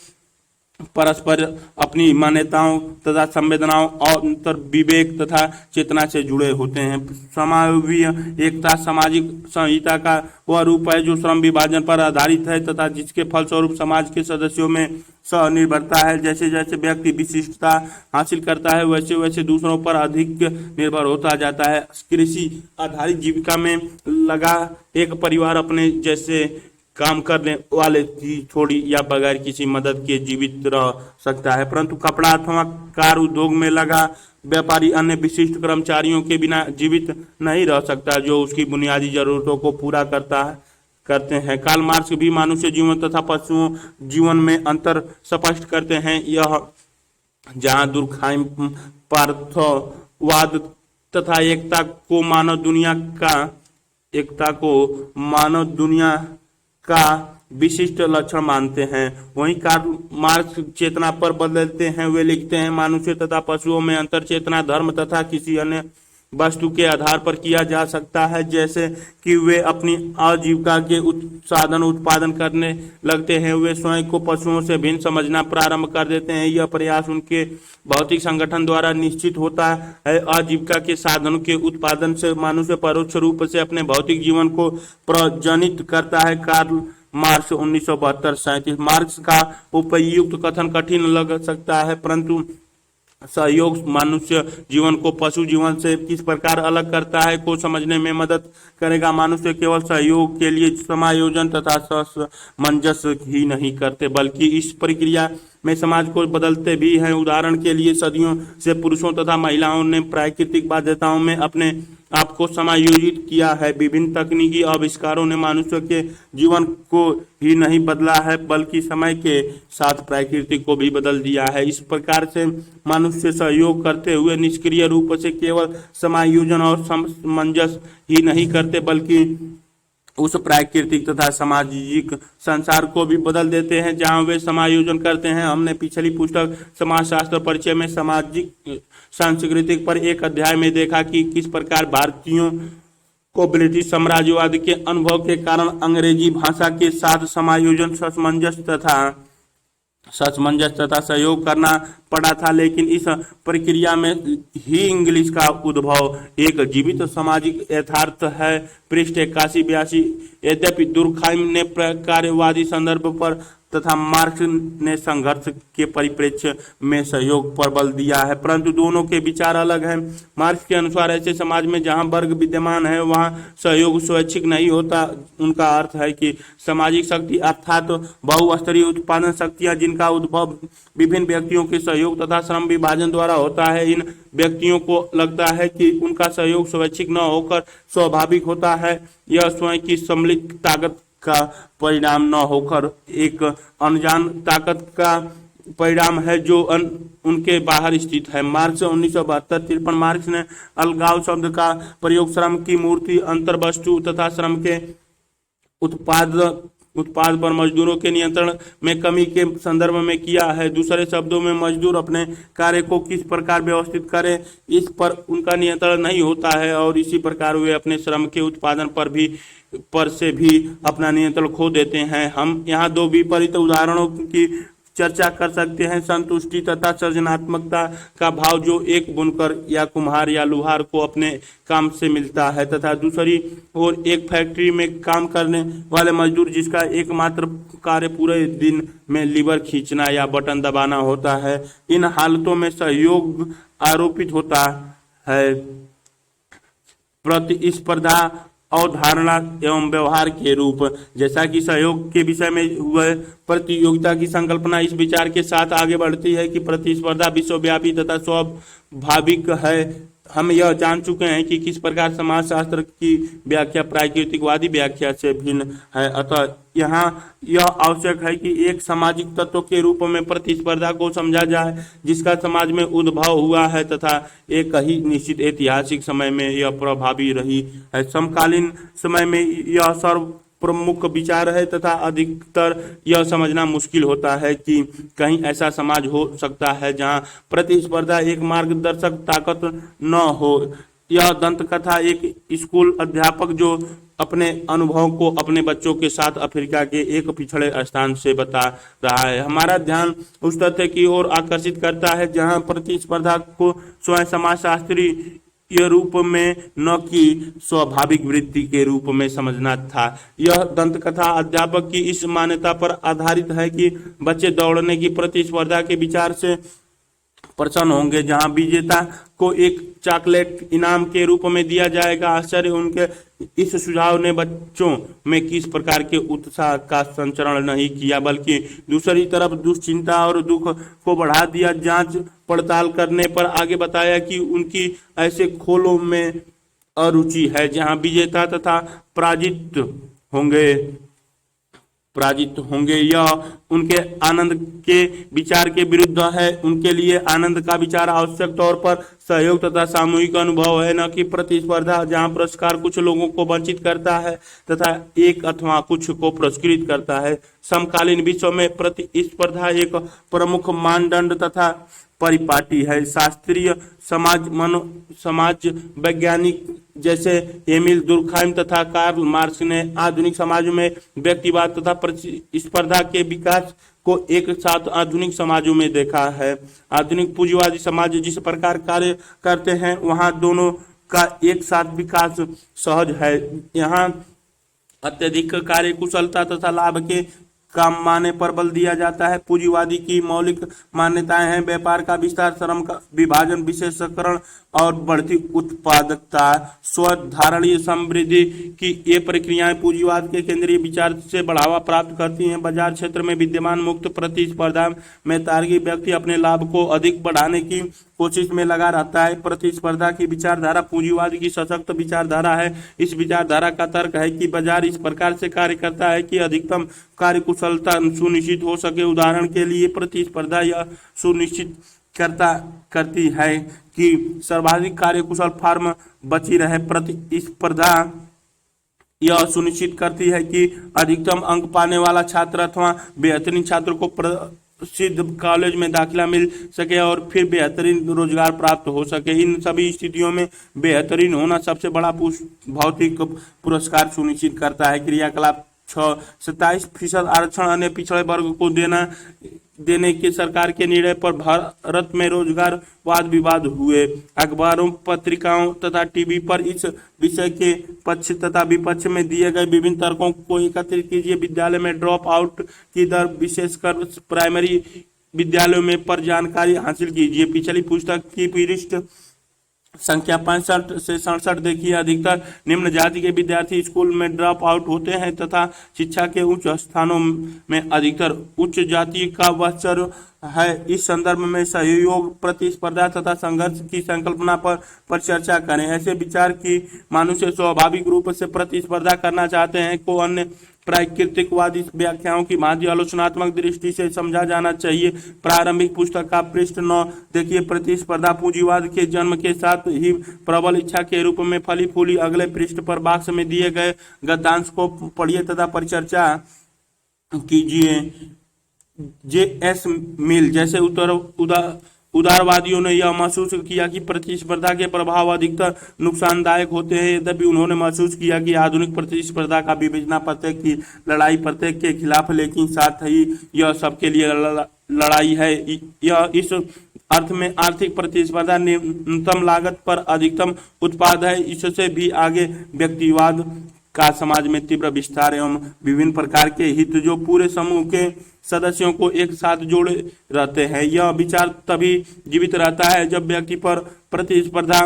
परस्पर अपनी मान्यताओं तथा संवेदनाओं और अंतर विवेक तथा चेतना से जुड़े होते हैं। समायोगी एकता सामाजिक संहिता का वह रूप है जो श्रम विभाजन पर आधारित है तथा जिसके फलस्वरूप समाज के सदस्यों में स्वनिर्भरता है। जैसे जैसे व्यक्ति विशिष्टता हासिल करता है वैसे वैसे दूसरों पर अधिक निर्भर होता जाता है। कृषि आधारित जीविका में लगा एक परिवार अपने जैसे काम करने वाले की छोड़ी या बगैर किसी मदद के जीवित रह सकता है, परंतु कपड़ा अथवा कार उद्योग में लगा व्यापारी अन्य विशिष्ट कर्मचारियों के बिना जीवित नहीं रह सकता जो उसकी बुनियादी जरूरतों को पूरा करते हैं। कार्ल मार्क्स भी मनुष्य जीवन तथा पशुओं जीवन में अंतर स्पष्ट करते हैं। यह जहाँ दुर्खाइम पार्थवाद तथा एकता को मानव दुनिया का विशिष्ट लक्षण मानते हैं, वहीं कार्ल मार्क्स चेतना पर बदलते हैं। वे लिखते हैं, मनुष्य तथा पशुओं में अंतर चेतना धर्म तथा किसी अन्य वस्तु के आधार पर किया जा सकता है, जैसे कि वे अपनी आजीविका के साधन उत्पादन करने लगते हैं। वे स्वयं को पशुओं से भिन्न समझना प्रारंभ कर देते हैं। यह प्रयास उनके भौतिक संगठन द्वारा निश्चित होता है। आजीविका के साधनों के उत्पादन से मनुष्य परोक्ष रूप से अपने भौतिक जीवन को प्रजनित करता है। Karl Marx 1972-37। मार्क्स का उपयुक्त कथन कठिन लग सकता है, परंतु सहयोग मनुष्य जीवन को पशु जीवन से किस प्रकार अलग करता है को समझने में मदद करेगा। मनुष्य केवल सहयोग के लिए समायोजन तथा सामंजस्य ही नहीं करते, बल्कि इस प्रक्रिया में समाज को बदलते भी हैं। उदाहरण के लिए सदियों से पुरुषों तथा महिलाओं ने प्राकृतिक बाध्यताओं में अपने आप को समायोजित किया है। विभिन्न तकनीकी आविष्कारों ने मनुष्य के जीवन को ही नहीं बदला है, बल्कि समय के साथ प्रकृति को भी बदल दिया है। इस प्रकार से मनुष्य सहयोग करते हुए निष्क्रिय रूप से केवल समायोजन और सामंजस्य ही नहीं करते, बल्कि उस प्राकृतिक तथा सामाजिक संसार को भी बदल देते हैं जहां वे समायोजन करते हैं। हमने पिछली पुस्तक समाजशास्त्र परिचय में सामाजिक सांस्कृतिक पर एक अध्याय में देखा कि किस प्रकार भारतीयों को ब्रिटिश साम्राज्यवाद के अनुभव के कारण अंग्रेजी भाषा के साथ समायोजन, सामंजस्य तथा सामंजस्य तथा सहयोग करना पड़ा था, लेकिन इस प्रक्रिया में ही इंग्लिश का उद्भव एक जीवित सामाजिक यथार्थ है। पृष्ठ 81-82। यद्यपि दुर्खाइम ने कार्यवादी संदर्भ पर तथा मार्क्स ने संघर्ष के परिप्रेक्ष्य में सहयोग पर बल दिया है, परंतु दोनों के विचार अलग हैं। मार्क्स के अनुसार ऐसे समाज में जहां वर्ग विद्यमान है वहां सहयोग स्वैच्छिक नहीं होता। उनका अर्थ है कि सामाजिक शक्ति अर्थात बहुस्तरीय उत्पादन शक्तियां जिनका उद्भव विभिन्न व्यक्तियों के सहयोग तथा श्रम विभाजन द्वारा होता है, इन व्यक्तियों को लगता है कि उनका सहयोग स्वैच्छिक न होकर स्वाभाविक होता है। यह स्वयं की सम्मिलित ताकत का परिणाम न होकर एक अनजान ताकत का परिणाम है जो उनके बाहर स्थित है। मार्क्स 1972-53। मार्क्स ने अलगाव शब्द का प्रयोग श्रम की मूर्ति, अंतर वस्तु तथा श्रम के उत्पाद पर मजदूरों के नियंत्रण में कमी के संदर्भ में किया है। दूसरे शब्दों में मजदूर अपने कार्य को किस प्रकार व्यवस्थित करें इस पर उनका नियंत्रण नहीं होता है और इसी प्रकार वे अपने श्रम के उत्पादन पर से भी अपना नियंत्रण खो देते हैं। हम यहाँ दो विपरीत उदाहरणों की चर्चा कर सकते हैं। संतुष्टि तथा सृजनात्मकता का भाव जो एक बुनकर या कुम्हार या लुहार को अपने काम से मिलता है तथा दूसरी ओर एक फैक्ट्री में काम करने वाले मजदूर जिसका एकमात्र कार्य पूरे दिन में लीवर खींचना या बटन दबाना होता है। इन हालतों में सहयोग आरोपित होता है। प्रतिस्पर्धा अवधारणा एवं व्यवहार के रूप। जैसा कि सहयोग के विषय में हुए, प्रतियोगिता की संकल्पना इस विचार के साथ आगे बढ़ती है कि प्रतिस्पर्धा विश्वव्यापी तथा स्वाभाविक है। हम यह जान चुके हैं कि किस प्रकार समाजशास्त्र की व्याख्या प्राकृतिकवादी व्याख्या से भिन्न है। अतः यहाँ यह आवश्यक है कि एक सामाजिक तत्व के रूप में प्रतिस्पर्धा को समझा जाए जिसका समाज में उद्भव हुआ है तथा एक ही निश्चित ऐतिहासिक समय में यह प्रभावी रही है। समकालीन समय में यह सर्व प्रमुख विचार है तथा अधिकतर यह समझना मुश्किल होता है कि कहीं ऐसा समाज हो सकता है जहां प्रतिस्पर्धा एक मार्गदर्शक ताकत न हो। यह दंत कथा एक स्कूल अध्यापक जो अपने अनुभव को अपने बच्चों के साथ अफ्रीका के एक पिछड़े स्थान से बता रहा है, हमारा ध्यान उस तथ्य की ओर आकर्षित करता है जहां प्रतिस्पर्धा को स्वयं समाजशास्त्री यह रूप में न कि स्वाभाविक वृत्ति के रूप में समझना था। यह दंतकथा अध्यापक की इस मान्यता पर आधारित है कि बच्चे दौड़ने की प्रतिस्पर्धा के विचार से प्रसन्न होंगे जहां विजेता को एक चॉकलेट इनाम के रूप में दिया जाएगा। आश्चर्य उनके इस सुझाव ने बच्चों में किस प्रकार के उत्साह का संचरण नहीं किया बल्कि दूसरी तरफ दुश्चिंता और दुख को बढ़ा दिया। जांच पड़ताल करने पर आगे बताया कि उनकी ऐसे खोलों में अरुचि है जहां विजेता तथा पराजित होंगे। यह उनके आनंद के विचार के विरुद्ध है। उनके लिए आनंद का विचार आवश्यक तौर पर सहयोग तथा सामूहिक अनुभव है, न कि प्रतिस्पर्धा जहां पुरस्कार कुछ लोगों को वंचित करता है तथा एक अथवा कुछ को पुरस्कृत करता है। समकालीन विश्व में प्रतिस्पर्धा एक प्रमुख मानदंड तथा परिपाटी है। शास्त्रीय समाज वैज्ञानिक जैसे एमिल दुर्खाइम तथा कार्ल मार्क्स ने आधुनिक समाज में व्यक्तिवाद तथा प्रतिस्पर्धा के विकास को एक साथ आधुनिक समाजों में देखा है। आधुनिक पूंजीवादी समाज जिस प्रकार कार्य करते हैं वहां दोनों का एक साथ विकास सहज है। यहाँ अत्यधिक कार्य कुशलता तथा लाभ के काम माने पर बल दिया जाता है। पूंजीवादी की मौलिक मान्यताएं हैं व्यापार का विस्तार, श्रम का विभाजन, विशेषकरण और बढ़ती उत्पादकता। स्वधारणीय समृद्धि की ये प्रक्रियाएं पूंजीवाद के केंद्रीय विचार से बढ़ावा प्राप्त करती हैं। बाजार क्षेत्र में विद्यमान मुक्त प्रतिस्पर्धा में तार्किक व्यक्ति अपने लाभ को अधिक बढ़ाने की कोशिश में लगा रहता है। प्रतिस्पर्धा की विचारधारा पूंजीवाद की सशक्त विचारधारा है। इस विचारधारा का तर्क है कि बाजार इस प्रकार से कार्य करता है कि अधिकतम कार्य कुशलता सुनिश्चित हो सके। उदाहरण के लिए प्रतिस्पर्धा यह सुनिश्चित करती है कि सर्वाधिक कार्यकुशल फर्म बची रहे। प्रतिस्पर्धा यह सुनिश्चित करती है कि अधिकतम अंक पाने वाला छात्र अथवा बेहतरीन छात्र को प्रसिद्ध कॉलेज में दाखिला मिल सके और फिर बेहतरीन रोजगार प्राप्त हो सके। इन सभी स्थितियों में बेहतरीन होना सबसे बड़ा भौतिक पुरस्कार सुनिश्चित करता है। क्रियाकलाप 27% आरक्षण अन्य पिछड़े वर्ग को देना देने के सरकार के निर्णय पर भारत में रोजगार वाद विवाद हुए। अखबारों, पत्रिकाओं तथा टीवी पर इस विषय के पक्ष तथा विपक्ष में दिए गए विभिन्न तर्कों को एकत्रित कीजिए। विद्यालय में ड्रॉप आउट की दर, विशेषकर प्राइमरी विद्यालयों में, पर जानकारी हासिल कीजिए। पिछली पुस्तक की पृष्ठ संख्या 65 से 67 देखिए। अधिकतर निम्न जाति के विद्यार्थी स्कूल में ड्रॉप आउट होते हैं तथा शिक्षा के उच्च स्थानों में अधिकतर उच्च जाति का वह है। इस संदर्भ में सहयोग, प्रतिस्पर्धा तथा संघर्ष की संकल्पना पर चर्चा करें। ऐसे विचार की मनुष्य स्वाभाविक रूप से प्रतिस्पर्धा करना चाहते हैं को अन्य प्राकृतिकवादी व्याख्याओं की भांति आलोचनात्मक दृष्टि से समझा जाना चाहिए। प्रारंभिक पुस्तक का पृष्ठ 9 देखिए। प्रतिस्पर्धा पूंजीवाद के जन्म के साथ ही प्रबल इच्छा के रूप में फली फूली। अगले पृष्ठ पर बॉक्स में दिए गए गद्यांश को पढ़िए तथा परिचर्चा कीजिए। जे.एस. मिल जैसे उदारवादियों ने यह महसूस किया कि प्रतिस्पर्धा के प्रभाव अधिकतर नुकसानदायक होते हैं। यद्यपि उन्होंने महसूस किया कि आधुनिक प्रतिस्पर्धा का विवेचना प्रत्येक की लड़ाई प्रत्येक के खिलाफ, लेकिन साथ ही यह सबके लिए लड़ाई है। यह इस अर्थ में आर्थिक प्रतिस्पर्धा न्यूनतम लागत पर अधिकतम उत्पाद है। इससे भी आगे व्यक्तिवाद का समाज में तीव्र विस्तार एवं विभिन्न प्रकार के हित जो पूरे समूह के सदस्यों को एक साथ जोड़े रहते हैं। यह विचार तभी जीवित रहता है जब व्यक्ति पर प्रतिस्पर्धा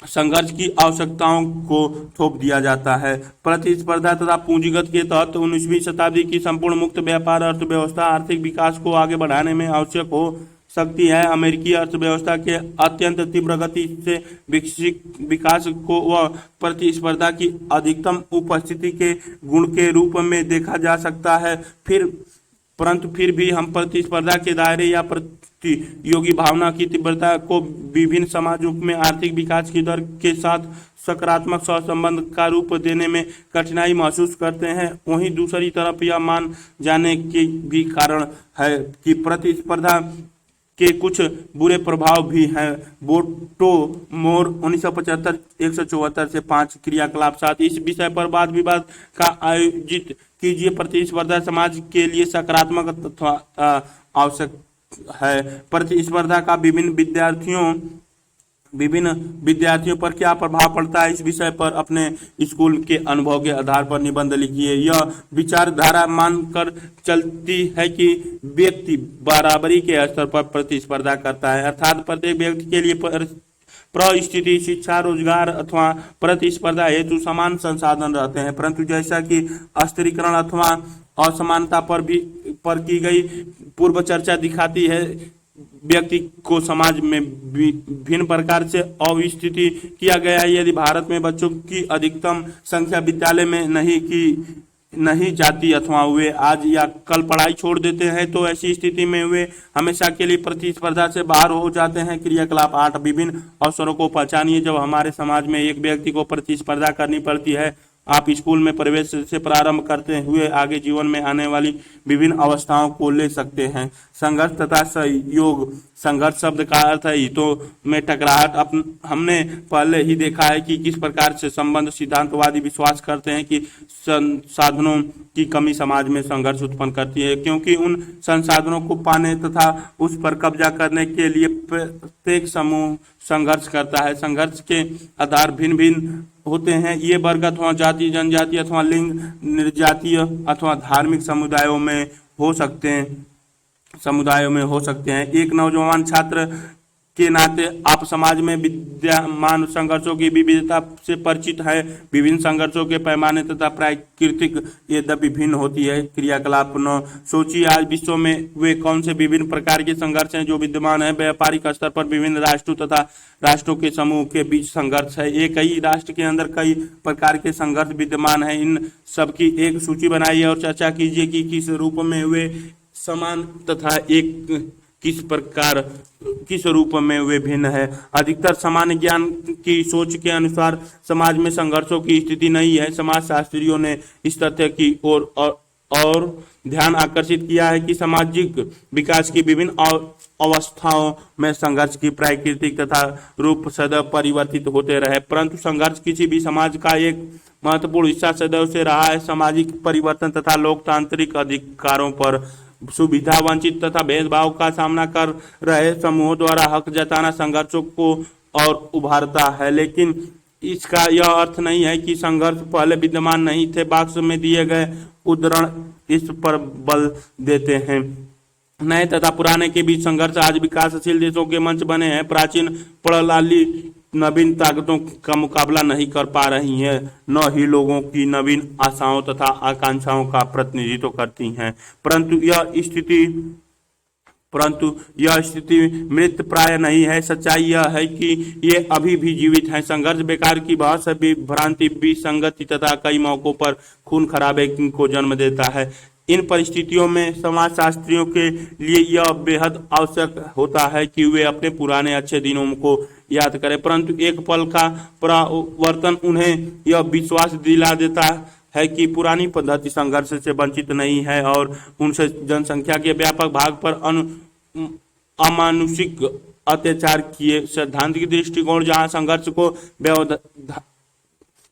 संघर्ष की आवश्यकताओं को थोप दिया जाता है। प्रतिस्पर्धा तथा पूंजीगत के तहत 19वीं शताब्दी की संपूर्ण मुक्त व्यापार अर्थव्यवस्था आर्थिक विकास को आगे बढ़ाने में आवश्यक हो सकती है। अमेरिकी अर्थव्यवस्था के अत्यंत तीव्र गति से विकसित विकास को वह प्रतिस्पर्धा की अधिकतम उपस्थिति के गुण के रूप में देखा जा सकता है। परंतु फिर भी हम प्रतिस्पर्धा के दायरे या प्रतियोगी भावना की तीव्रता को विभिन्न समाजों में आर्थिक विकास की दर के साथ सकारात्मक सहसंबंध का रूप देने में कठिनाई महसूस करते हैं। वहीं दूसरी तरफ यह मान जाने के भी कारण है कि प्रतिस्पर्धा के कुछ बुरे प्रभाव भी हैं। बोटो मोर 1975 174 से 5 क्रियाकलाप 7 इस विषय पर वाद विवाद का आयोजित कीजिए। प्रतिस्पर्धा समाज के लिए सकारात्मक अथवा आवश्यक है। प्रतिस्पर्धा का विभिन्न विद्यार्थियों पर क्या प्रभाव पड़ता है, इस विषय पर अपने स्कूल के अनुभव के आधार पर निबंध लिखिए। यह विचारधारा मानकर चलती है कि व्यक्ति बराबरी के स्तर पर प्रतिस्पर्धा करता है, अर्थात प्रत्येक व्यक्ति के लिए परिस्थिति, शिक्षा, रोजगार अथवा प्रतिस्पर्धा हेतु समान संसाधन रहते हैं। परंतु जैसा कि स्थिरीकरण अथवा असमानता पर की गई पूर्व चर्चा दिखाती है, व्यक्ति को समाज में भिन्न प्रकार से अवस्थिति किया गया है। यदि भारत में बच्चों की अधिकतम संख्या विद्यालय में नहीं जाती अथवा वे आज या कल पढ़ाई छोड़ देते हैं, तो ऐसी स्थिति में वे हमेशा के लिए प्रतिस्पर्धा से बाहर हो जाते हैं। क्रियाकलाप 8 विभिन्न अवसरों को पहचानिए जब हमारे समाज में एक व्यक्ति को प्रतिस्पर्धा करनी पड़ती है। आप स्कूल में प्रवेश से प्रारंभ करते हुए आगे जीवन में आने वाली विभिन्न अवस्थाओं को ले सकते हैं। संघर्ष तथा सहयोग। संघर्ष शब्द का अर्थ है हितों में टकराहट। हमने पहले ही देखा है कि किस प्रकार से संबंध सिद्धांतवादी विश्वास करते हैं कि संसाधनों की कमी समाज में संघर्ष उत्पन्न करती है, क्योंकि उन संसाधनों को पाने तथा उस पर कब्जा करने के लिए प्रत्येक समूह संघर्ष करता है। संघर्ष के आधार भिन्न भिन्न होते हैं। ये वर्ग अथवा जाति, जनजाति अथवा लिंग, निर्जातीय अथवा धार्मिक समुदायों में हो सकते हैं। एक नौजवान छात्र के नाते आप समाज में विद्यमान संघर्षों की विविधता से परिचित है। विभिन्न संघर्षों के पैमाने तथा प्राकृतिक यद्यपि भिन्न होती है। क्रियाकलाप 9 सोचिए आज विश्व में वे कौन से विभिन्न प्रकार के संघर्ष हैं जो विद्यमान है। व्यापारिक स्तर पर विभिन्न राष्ट्रों तथा राष्ट्रों के समूह के बीच संघर्ष है। एक ही राष्ट्र के अंदर कई प्रकार के संघर्ष विद्यमान है। इन सबकी एक सूची बनाइए और चर्चा कीजिए कि किस रूप में वे समान तथा किस रूप में वे भिन्न है। अधिकतर सामान्य ज्ञान की सोच के अनुसार समाज में संघर्षों की स्थिति नहीं है। समाज शास्त्रियों ने इस तथ्य की और ध्यान आकर्षित किया है कि सामाजिक विकास की विभिन्न अवस्थाओं में संघर्ष की प्राकृतिक तथा रूप सदैव परिवर्तित होते रहे, परंतु संघर्ष किसी भी समाज का एक महत्वपूर्ण हिस्सा सदैव से रहा है। सामाजिक परिवर्तन तथा लोकतांत्रिक अधिकारों पर सुविधा वंचित तथा भेदभाव का सामना कर रहे समूहों द्वारा हक जताना संघर्षों को और उभारता है। लेकिन इसका यह अर्थ नहीं है कि संघर्ष पहले विद्यमान नहीं थे। बॉक्स में दिए गए उदाहरण इस पर बल देते हैं। नए तथा पुराने के बीच संघर्ष आज विकासशील देशों के मंच बने हैं। प्राचीन प्रणाली नवीन ताकतों का मुकाबला नहीं कर पा रही हैं, न ही लोगों की नवीन आशाओं तथा आकांक्षाओं का प्रतिनिधित्व करती हैं। परंतु यह स्थिति मृत प्राय नहीं है। सच्चाई यह है कि ये अभी भी जीवित हैं। संघर्ष बेकार की बहुत सी भ्रांति, विसंगति तथा कई मौकों पर खून खराबे को जन्म देता है। इन परिस्थितियों में समाजशास्त्रियों के लिए यह बेहद आवश्यक होता है कि वे अपने पुराने अच्छे दिनों को याद करें, परंतु एक पल का परिवर्तन उन्हें यह विश्वास दिला देता है कि पुरानी पद्धति संघर्ष से वंचित नहीं है और उनसे जनसंख्या के व्यापक भाग पर अमानुषिक अत्याचार किए। सैद्धांतिक दृष्टिकोण जहां संघर्ष को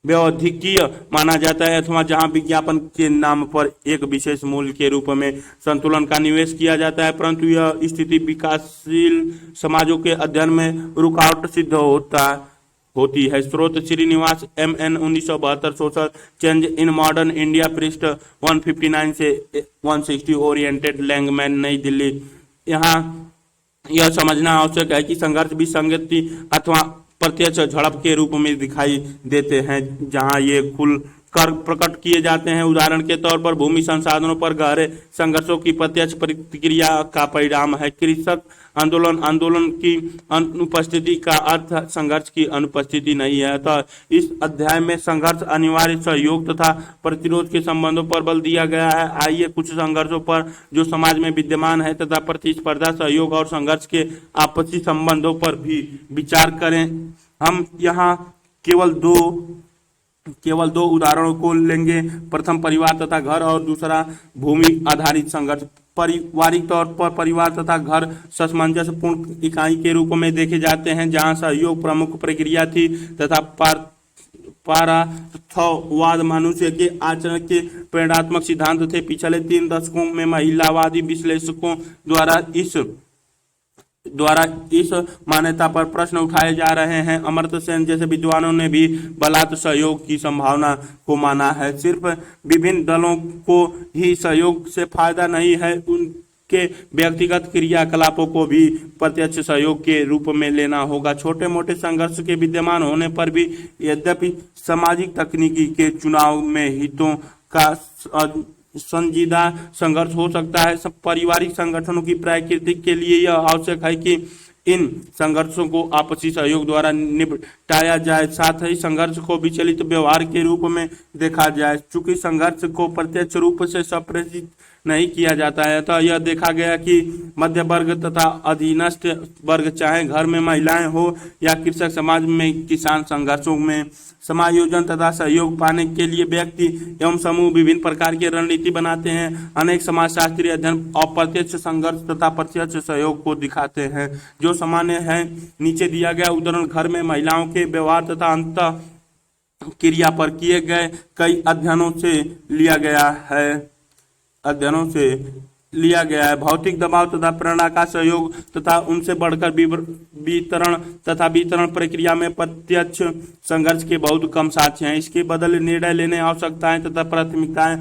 व्यवधिकीय माना जाता है अथवा जहां विज्ञापन के नाम पर एक विशेष मूल्य के रूप में संतुलन का निवेश किया जाता है, परंतु यह स्थिति विकासशील समाजों के अध्ययन में रुकावट सिद्ध होती है। स्रोत Srinivas MN 1972 social change in modern India, पृष्ठ 159 से 160, ओरिएंटेड लैंगमैन, नई दिल्ली। यहाँ यह समझना आवश्यक है कि संघर्ष भी संगति अथवा प्रत्यक्ष झड़प के रूप में दिखाई देते हैं, जहां ये खुल कर प्रकट किए जाते हैं। उदाहरण के तौर पर भूमि संसाधनों पर गहरे संघर्षों की प्रत्यक्ष प्रतिक्रिया का परिणाम है। कृषक आंदोलन की अनुपस्थिति का अर्थ संघर्ष की अनुपस्थिति नहीं है। अतः इस अध्याय में संघर्ष, अनिवार्य सहयोग तथा प्रतिरोध के संबंधों पर बल दिया गया है। आइए कुछ संघर्षों पर जो समाज में विद्यमान है तथा प्रतिस्पर्धा, सहयोग और संघर्ष के आपसी संबंधों पर भी विचार करें। हम यहाँ केवल दो उदाहरणों को लेंगे। प्रथम परिवार तथा घर और दूसरा भूमि आधारित संघर्ष। पारिवारिक तौर पर परिवार तथा घर सामंजस्यपूर्ण इकाई के रूप में देखे जाते हैं, जहां सहयोग प्रमुख प्रक्रिया थी तथा पाराथवाद मनुष्य के आचरण के प्रेरणात्मक सिद्धांत थे। पिछले 3 दशकों में महिलावादी विश्लेषकों द्वारा इस मान्यता पर प्रश्न उठाए जा रहे हैं। अमर्त्य सेन जैसे विद्वानों ने भी बलात् सहयोग की संभावना को माना है। सिर्फ विभिन्न दलों को ही सहयोग से फायदा नहीं है, उनके व्यक्तिगत क्रियाकलापों को भी प्रत्यक्ष सहयोग के रूप में लेना होगा। छोटे मोटे संघर्ष के विद्यमान होने पर भी यद्यपि सामाजिक तकनीकी के चुनाव में हितों का संजीदा संघर्ष हो सकता है। सब पारिवारिक संगठनों की प्रकृति के लिए यह आवश्यक है कि इन संघर्षों को आपसी सहयोग द्वारा निपटाया जाए, साथ ही संघर्ष को विचलित व्यवहार के रूप में देखा जाए। चूंकि संघर्ष को प्रत्यक्ष रूप से संप्रेषित नहीं किया जाता है, तो यह देखा गया कि मध्य वर्ग तथा अधीनस्थ वर्ग, चाहे घर में महिलाएं हो या कृषक समाज में किसान, संघर्षों में समायोजन तथा सहयोग पाने के लिए व्यक्ति एवं समूह विभिन्न प्रकार की रणनीति बनाते हैं। अनेक समाजशास्त्रीय अध्ययन अप्रत्यक्ष संघर्ष तथा प्रत्यक्ष सहयोग को दिखाते हैं जो सामान्य है। नीचे दिया गया उदाहरण घर में महिलाओं के व्यवहार तथा अंत क्रिया पर किए गए कई अध्ययनों से लिया गया है। भौतिक दबाव तथा प्रेरणा का सहयोग तथा उनसे बढ़कर वितरण प्रक्रिया में प्रत्यक्ष संघर्ष के बहुत कम साक्ष्य हैं। इसके बदले निर्णय लेने आवश्यकताएं तथा प्राथमिकताएं,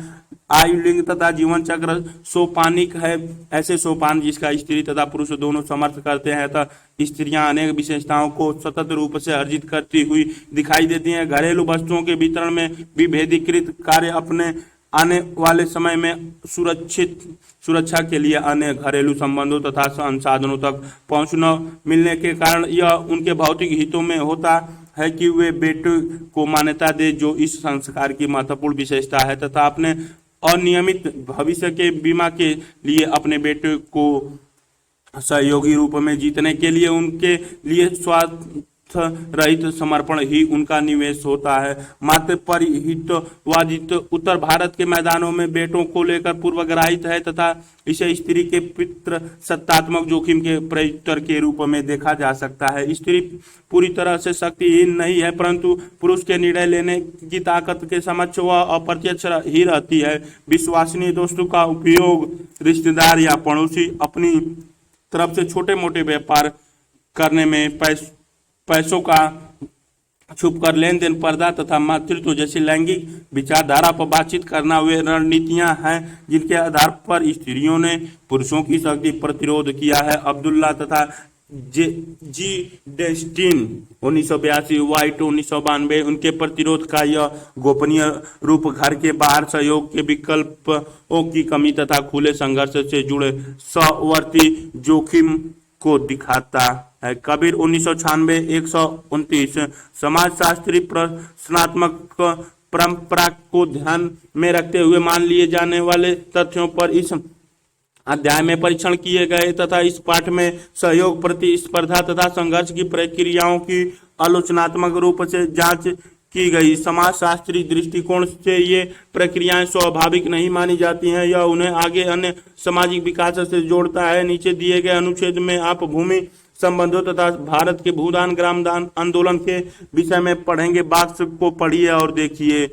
आयु, लिंग तथा जीवन चक्र सोपानिक है। ऐसे सोपान जिसका स्त्री तथा पुरुष दोनों समर्थ करते हैं तथा स्त्रियां अनेक विशेषताओं को सतत रूप से अर्जित करती हुई दिखाई देती हैं। घरेलू वस्तुओं के वितरण में विभेदीकृत कार्य अपने आने वाले समय में सुरक्षा के लिए अन्य घरेलू संबंधों तथा संसाधनों तक पहुंच न मिलने के कारण यह उनके भौतिक हितों में होता है कि वे बेटे को मान्यता दे, जो इस संस्कार की महत्वपूर्ण विशेषता है, तथा अपने अनियमित भविष्य के बीमा के लिए अपने बेटे को सहयोगी रूप में जीतने के लिए उनके लिए रहित समर्पण ही उनका निवेश होता है। मात्र परिहितवादित उत्तर भारत के मैदानों में बेटों को लेकर पूर्वग्रहित है तथा इसे स्त्री के पितृ सत्तात्मक जोखिम के प्रत्युत्तर के रूप में देखा जा सकता है। स्त्री पूरी तरह से शक्तिहीन नहीं है, परंतु पुरुष के निर्णय लेने की ताकत के समक्ष वह अप्रत्यक्ष ही रहती है। विश्वसनीय दोस्तों का उपयोग रिश्तेदार या पड़ोसी अपनी तरफ से छोटे मोटे व्यापार करने में पैसों का छुपकर लेन देन, पर्दा तथा मातृत्व जैसी लैंगिक विचारधारा पर बातचीत करना वे रणनीतियां हैं जिनके आधार पर स्त्रियों ने पुरुषों की शक्ति प्रतिरोध किया है। अब्दुल्ला तथा जी डेस्टिन 1982, वाइट 1992, उनके प्रतिरोध का यह गोपनीय रूप घर के बाहर सहयोग के विकल्पों की कमी तथा खुले संघर्ष से जुड़े सहवर्ती जोखिम को दिखाता है। कबीर 1996, 129, समाजशास्त्री प्रश्नात्मक परंपरा को ध्यान में रखते हुए मान लिए जाने वाले तथ्यों पर इस अध्याय में परीक्षण किए गए तथा इस पाठ में सहयोग, प्रतिस्पर्धा तथा संघर्ष की प्रक्रियाओं की आलोचनात्मक रूप से जांच की गई। समाजशास्त्री दृष्टिकोण से ये प्रक्रियाएं स्वाभाविक नहीं मानी जाती हैं, यह उन्हें आगे अन्य सामाजिक विकास से जोड़ता है। नीचे दिए गए अनुच्छेद में आप भूमि संबंधों तथा भारत के भूदान ग्रामदान आंदोलन के विषय में पढ़ेंगे। बॉक्स को पढ़िए और देखिए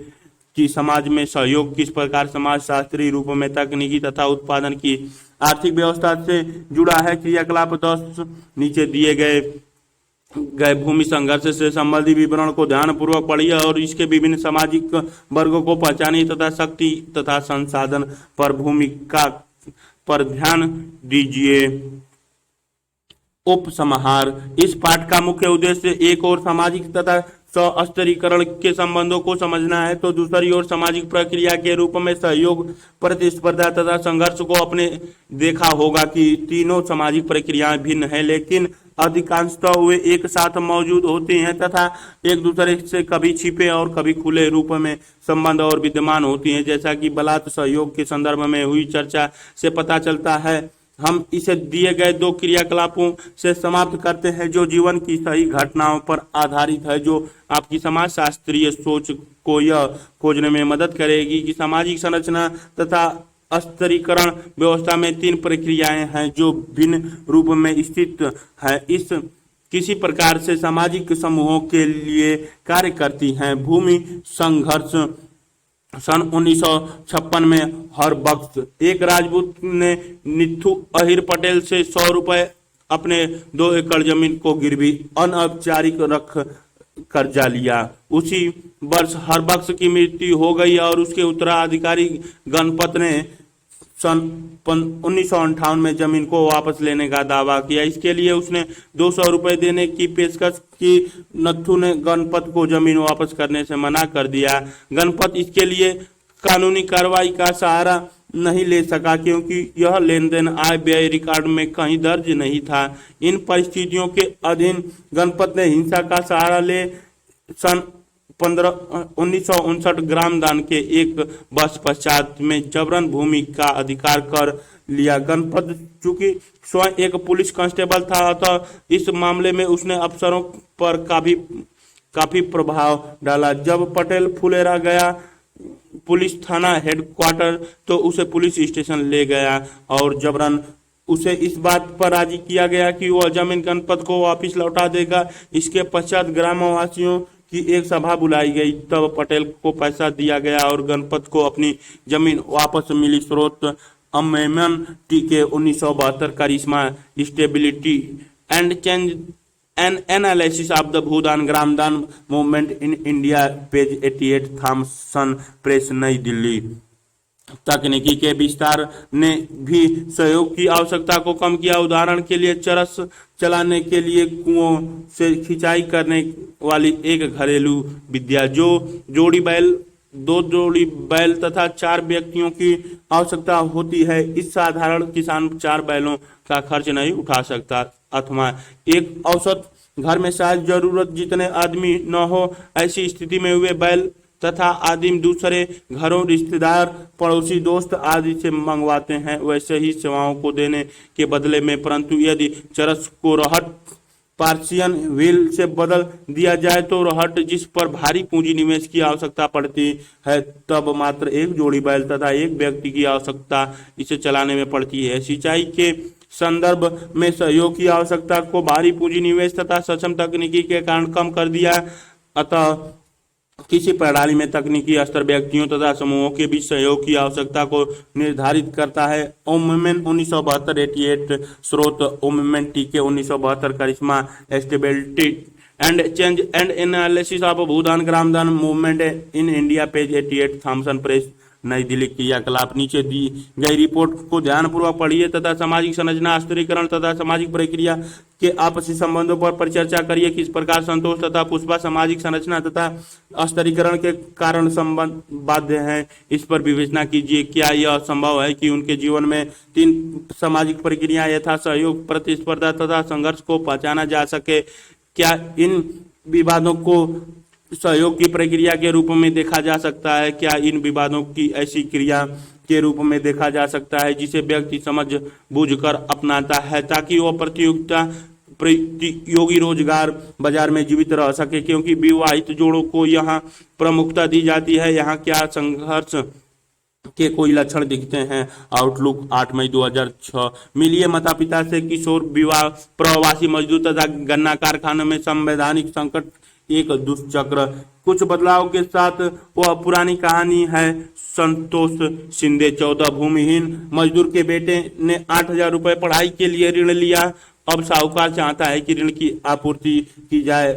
कि समाज में सहयोग किस प्रकार समाजशास्त्री रूप में तकनीकी तथा उत्पादन की आर्थिक व्यवस्था से जुड़ा है। क्रियाकलाप 10 नीचे दिए गए भूमि संघर्ष से संबंधित विवरण को ध्यानपूर्वक पढ़िए और इसके विभिन्न सामाजिक वर्गों को पहचानिए तथा शक्ति तथा संसाधन पर भूमिका पर ध्यान दीजिए। उपसंहार, इस पाठ का मुख्य उद्देश्य एक और सामाजिक तथा सशस्त्रीकरण के संबंधों को समझना है तो दूसरी ओर सामाजिक प्रक्रिया के रूप में सहयोग, प्रतिस्पर्धा तथा संघर्ष को अपने देखा होगा कि तीनों सामाजिक प्रक्रियाएं भिन्न हैं लेकिन अधिकांशतः वे एक साथ मौजूद होती हैं तथा एक दूसरे से कभी छिपे और कभी खुले रूप में संबंध और विद्यमान होती हैं। जैसा कि बलात् सहयोग के संदर्भ में हुई चर्चा से पता चलता है, हम इसे दिए गए 2 क्रियाकलापों से समाप्त करते हैं जो जीवन की सही घटनाओं पर आधारित है, जो आपकी समाजशास्त्रीय सोच को यह खोजने में मदद करेगी कि सामाजिक संरचना तथा स्तरीकरण व्यवस्था में 3 प्रक्रियाएं हैं जो भिन्न रूप में स्थित है, इस किसी प्रकार से सामाजिक समूहों के लिए कार्य करती हैं। भूमि संघर्ष सन 1956 में हरबख्श, एक राजपूत ने निथु अहिर पटेल से 100 रुपए अपने 2 एकड़ जमीन को गिरवी अनौपचारिक रख कर्जा लिया। उसी वर्ष हरबख्श की मृत्यु हो गई और उसके उत्तराधिकारी गणपत ने सन 1958 में जमीन को वापस लेने का दावा किया। इसके लिए उसने 200 रुपए देने की पेशकश की। नथु ने गणपत को जमीन वापस करने से मना कर दिया। गणपत इसके लिए कानूनी कार्रवाई का सहारा नहीं ले सका क्योंकि यह लेन देन आय व्यय रिकॉर्ड में कहीं दर्ज नहीं था। इन परिस्थितियों के अधीन गणपत ने हिंसा का सहारा ले सन 1959 ग्राम दान के एक वर्ष पश्चात में जबरन भूमि का अधिकार कर लिया। गणपत चूंकि स्वयं एक पुलिस कांस्टेबल था अतः इस मामले में उसने अफसरों पर काफी प्रभाव डाला। जब पटेल फुलेरा गया पुलिस थाना हेडक्वार्टर तो उसे पुलिस स्टेशन ले गया और जबरन उसे इस बात पर राजी किया गया कि वह जमीन गणपत को वापस लौटा देगा। इसके पश्चात ग्रामवासियों की एक सभा बुलाई गई, तब पटेल को पैसा दिया गया और गणपत को अपनी जमीन वापस मिली। स्रोत अमेंडमेंट के 1972 charisma stability and change an analysis of the Bhoodan Gramdan movement in India, page 88, Thomson press, New Delhi. तकनीकी के विस्तार ने भी सहयोग की आवश्यकता को कम किया। उदाहरण के लिए चरस चलाने के लिए कुओं से खिंचाई करने वाली एक घरेलू विद्या, जो 2 जोड़ी बैल तथा 4 व्यक्तियों की आवश्यकता होती है। इस साधारण किसान 4 बैलों का खर्च नहीं उठा सकता अथवा एक औसत घर में शायद जरूरत जितने आदमी न हो। ऐसी स्थिति में वे बैल तथा आदिम दूसरे घरों, रिश्तेदार, पड़ोसी, दोस्त आदि से मंगवाते हैं, वैसे ही सेवाओं को देने के बदले में। परंतु यदि चरस को रहट पार्सियन व्हील से बदल दिया जाए तो रहट जिस पर भारी पूंजी निवेश की आवश्यकता पड़ती है, तब मात्र एक जोड़ी बैल तथा एक व्यक्ति की आवश्यकता इसे चलाने में पड़ती है। सिंचाई के संदर्भ में सहयोग की आवश्यकता को भारी पूंजी निवेश तथा सक्षम तकनीकी के कारण कम कर दिया। अतः किसी प्रणाली में तकनीकी स्तर व्यक्तियों तथा समूहों के बीच सहयोग की आवश्यकता को निर्धारित करता है। ओममेन 1972 88 स्रोत Oommen T K 1972 charisma stability and change and analysis of Bhoodan Gramdan movement in India page 88 Thomson press New Delhi. क्रियाकलाप नीचे दी गई रिपोर्ट को ध्यानपूर्वक पढ़िए तथा सामाजिक संरचना स्तरीकरण तथा सामाजिक प्रक्रिया के आपसी संबंधों पर परिचर्चा करिए। किस प्रकार संतोष तथा पुष्पा सामाजिक संरचना तथा स्तरीकरण के कारण संबंध बाध्य हैं, इस पर विवेचना कीजिए। क्या यह संभव है कि उनके जीवन में 3 सामाजिक प्रक्रिया यथा सहयोग, प्रतिस्पर्धा तथा संघर्ष को पहचाना जा सके? क्या इन विवादों को सहयोग की प्रक्रिया के रूप में देखा जा सकता है? क्या इन विवादों की ऐसी क्रिया के रूप में देखा जा सकता है जिसे व्यक्ति समझ बूझकर अपनाता है ताकि वह प्रतियोगी रोजगार बाजार में जीवित रह सके? क्योंकि विवाहित जोड़ों को यहाँ प्रमुखता दी जाती है, यहाँ क्या संघर्ष के कोई लक्षण दिखते हैं? आउटलुक 8 मई 2006। मिलिए माता पिता से किशोर विवाह, प्रवासी मजदूर तथा गन्ना कारखानों में संवैधानिक संकट एक दुष्चक्र। कुछ बदलाव के साथ वह पुरानी कहानी है। संतोष शिंदे 14 भूमिहीन मजदूर के बेटे ने 8,000 रुपए पढ़ाई के लिए ऋण लिया। अब साहूकार चाहता है कि ऋण की आपूर्ति की जाए,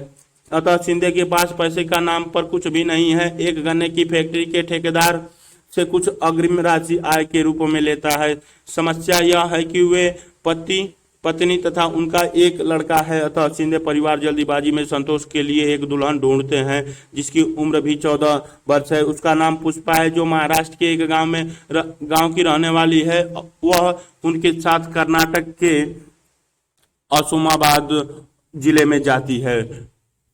अतः शिंदे के पास पैसे का नाम पर कुछ भी नहीं है। एक गन्ने की फैक्ट्री के ठेकेदार से कुछ अग्रिम राशि आय के रूप में लेता है। समस्या यह है कि वे पत्नी तथा उनका एक लड़का है, अतः शिंदे परिवार जल्दीबाजी में संतोष के लिए एक दुल्हन ढूंढते हैं जिसकी उम्र भी 14 वर्ष है। उसका नाम पुष्पा है, जो महाराष्ट्र के एक गांव की रहने वाली है। वह उनके साथ कर्नाटक के असोमाबाद जिले में जाती है।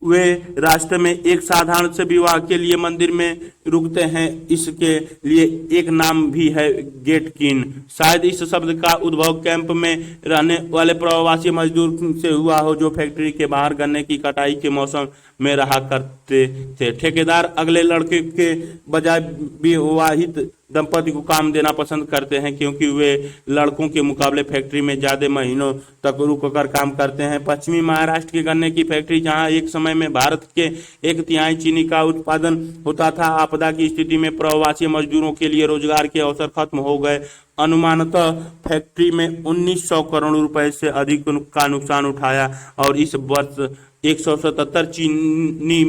वे रास्ते में एक साधारण से विवाह के लिए मंदिर में रुकते हैं। इसके लिए एक नाम भी है, गेटकिन। शायद इस शब्द का उद्भव कैंप में रहने वाले प्रवासी मजदूर से हुआ हो जो फैक्ट्री के बाहर गन्ने की कटाई के मौसम में रहा करते थे। ठेकेदार अगले लड़के के बजाय विवाहित दंपति को काम देना पसंद करते हैं क्योंकि वे लड़कों के मुकाबले फैक्ट्री में ज्यादा महीनों तक रुककर काम करते हैं। पश्चिमी महाराष्ट्र की गन्ने की फैक्ट्री, जहां एक समय में भारत के 1/3 चीनी का उत्पादन होता था, आपदा की स्थिति में प्रवासी मजदूरों के लिए रोजगार के अवसर खत्म हो गए। अनुमानतः फैक्ट्री में 1900 करोड़ रुपए से अधिक का नुकसान उठाया और इस वर्ष 177 चीनी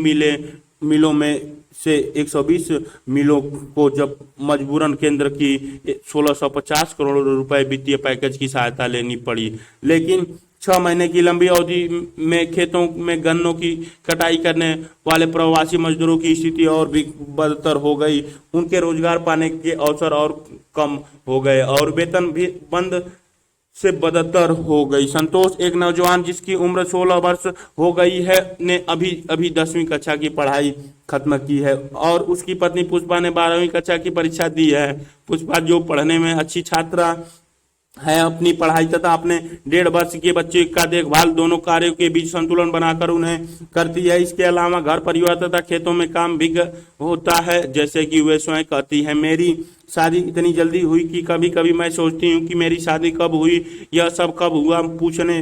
मिलों में से 120 मिलों को जब मजबूरन केंद्र की 1650 करोड़ रुपए वित्तीय पैकेज की सहायता लेनी पड़ी। लेकिन 6 महीने की लंबी अवधि में खेतों में गन्नों की कटाई करने वाले प्रवासी मजदूरों की स्थिति और भी बदतर हो गई। उनके रोजगार पाने के अवसर और कम हो गए और वेतन भी बंद से बदतर हो गई। संतोष, एक नौजवान जिसकी उम्र 16 वर्ष हो गई है, ने अभी 10वीं कक्षा की पढ़ाई खत्म की है और उसकी पत्नी पुष्पा ने 12वीं कक्षा की परीक्षा दी है। पुष्पा, जो पढ़ने में अच्छी छात्रा है, अपनी पढ़ाई तथा अपने 1.5 वर्ष के बच्चे का देखभाल दोनों कार्यों के बीच संतुलन बनाकर उन्हें करती है। इसके अलावा घर परिवार तथा खेतों में काम भी होता है। जैसे कि वे स्वयं कहती है, मेरी शादी इतनी जल्दी हुई कि कभी कभी मैं सोचती हूँ कि मेरी शादी कब हुई, यह सब कब हुआ। पूछने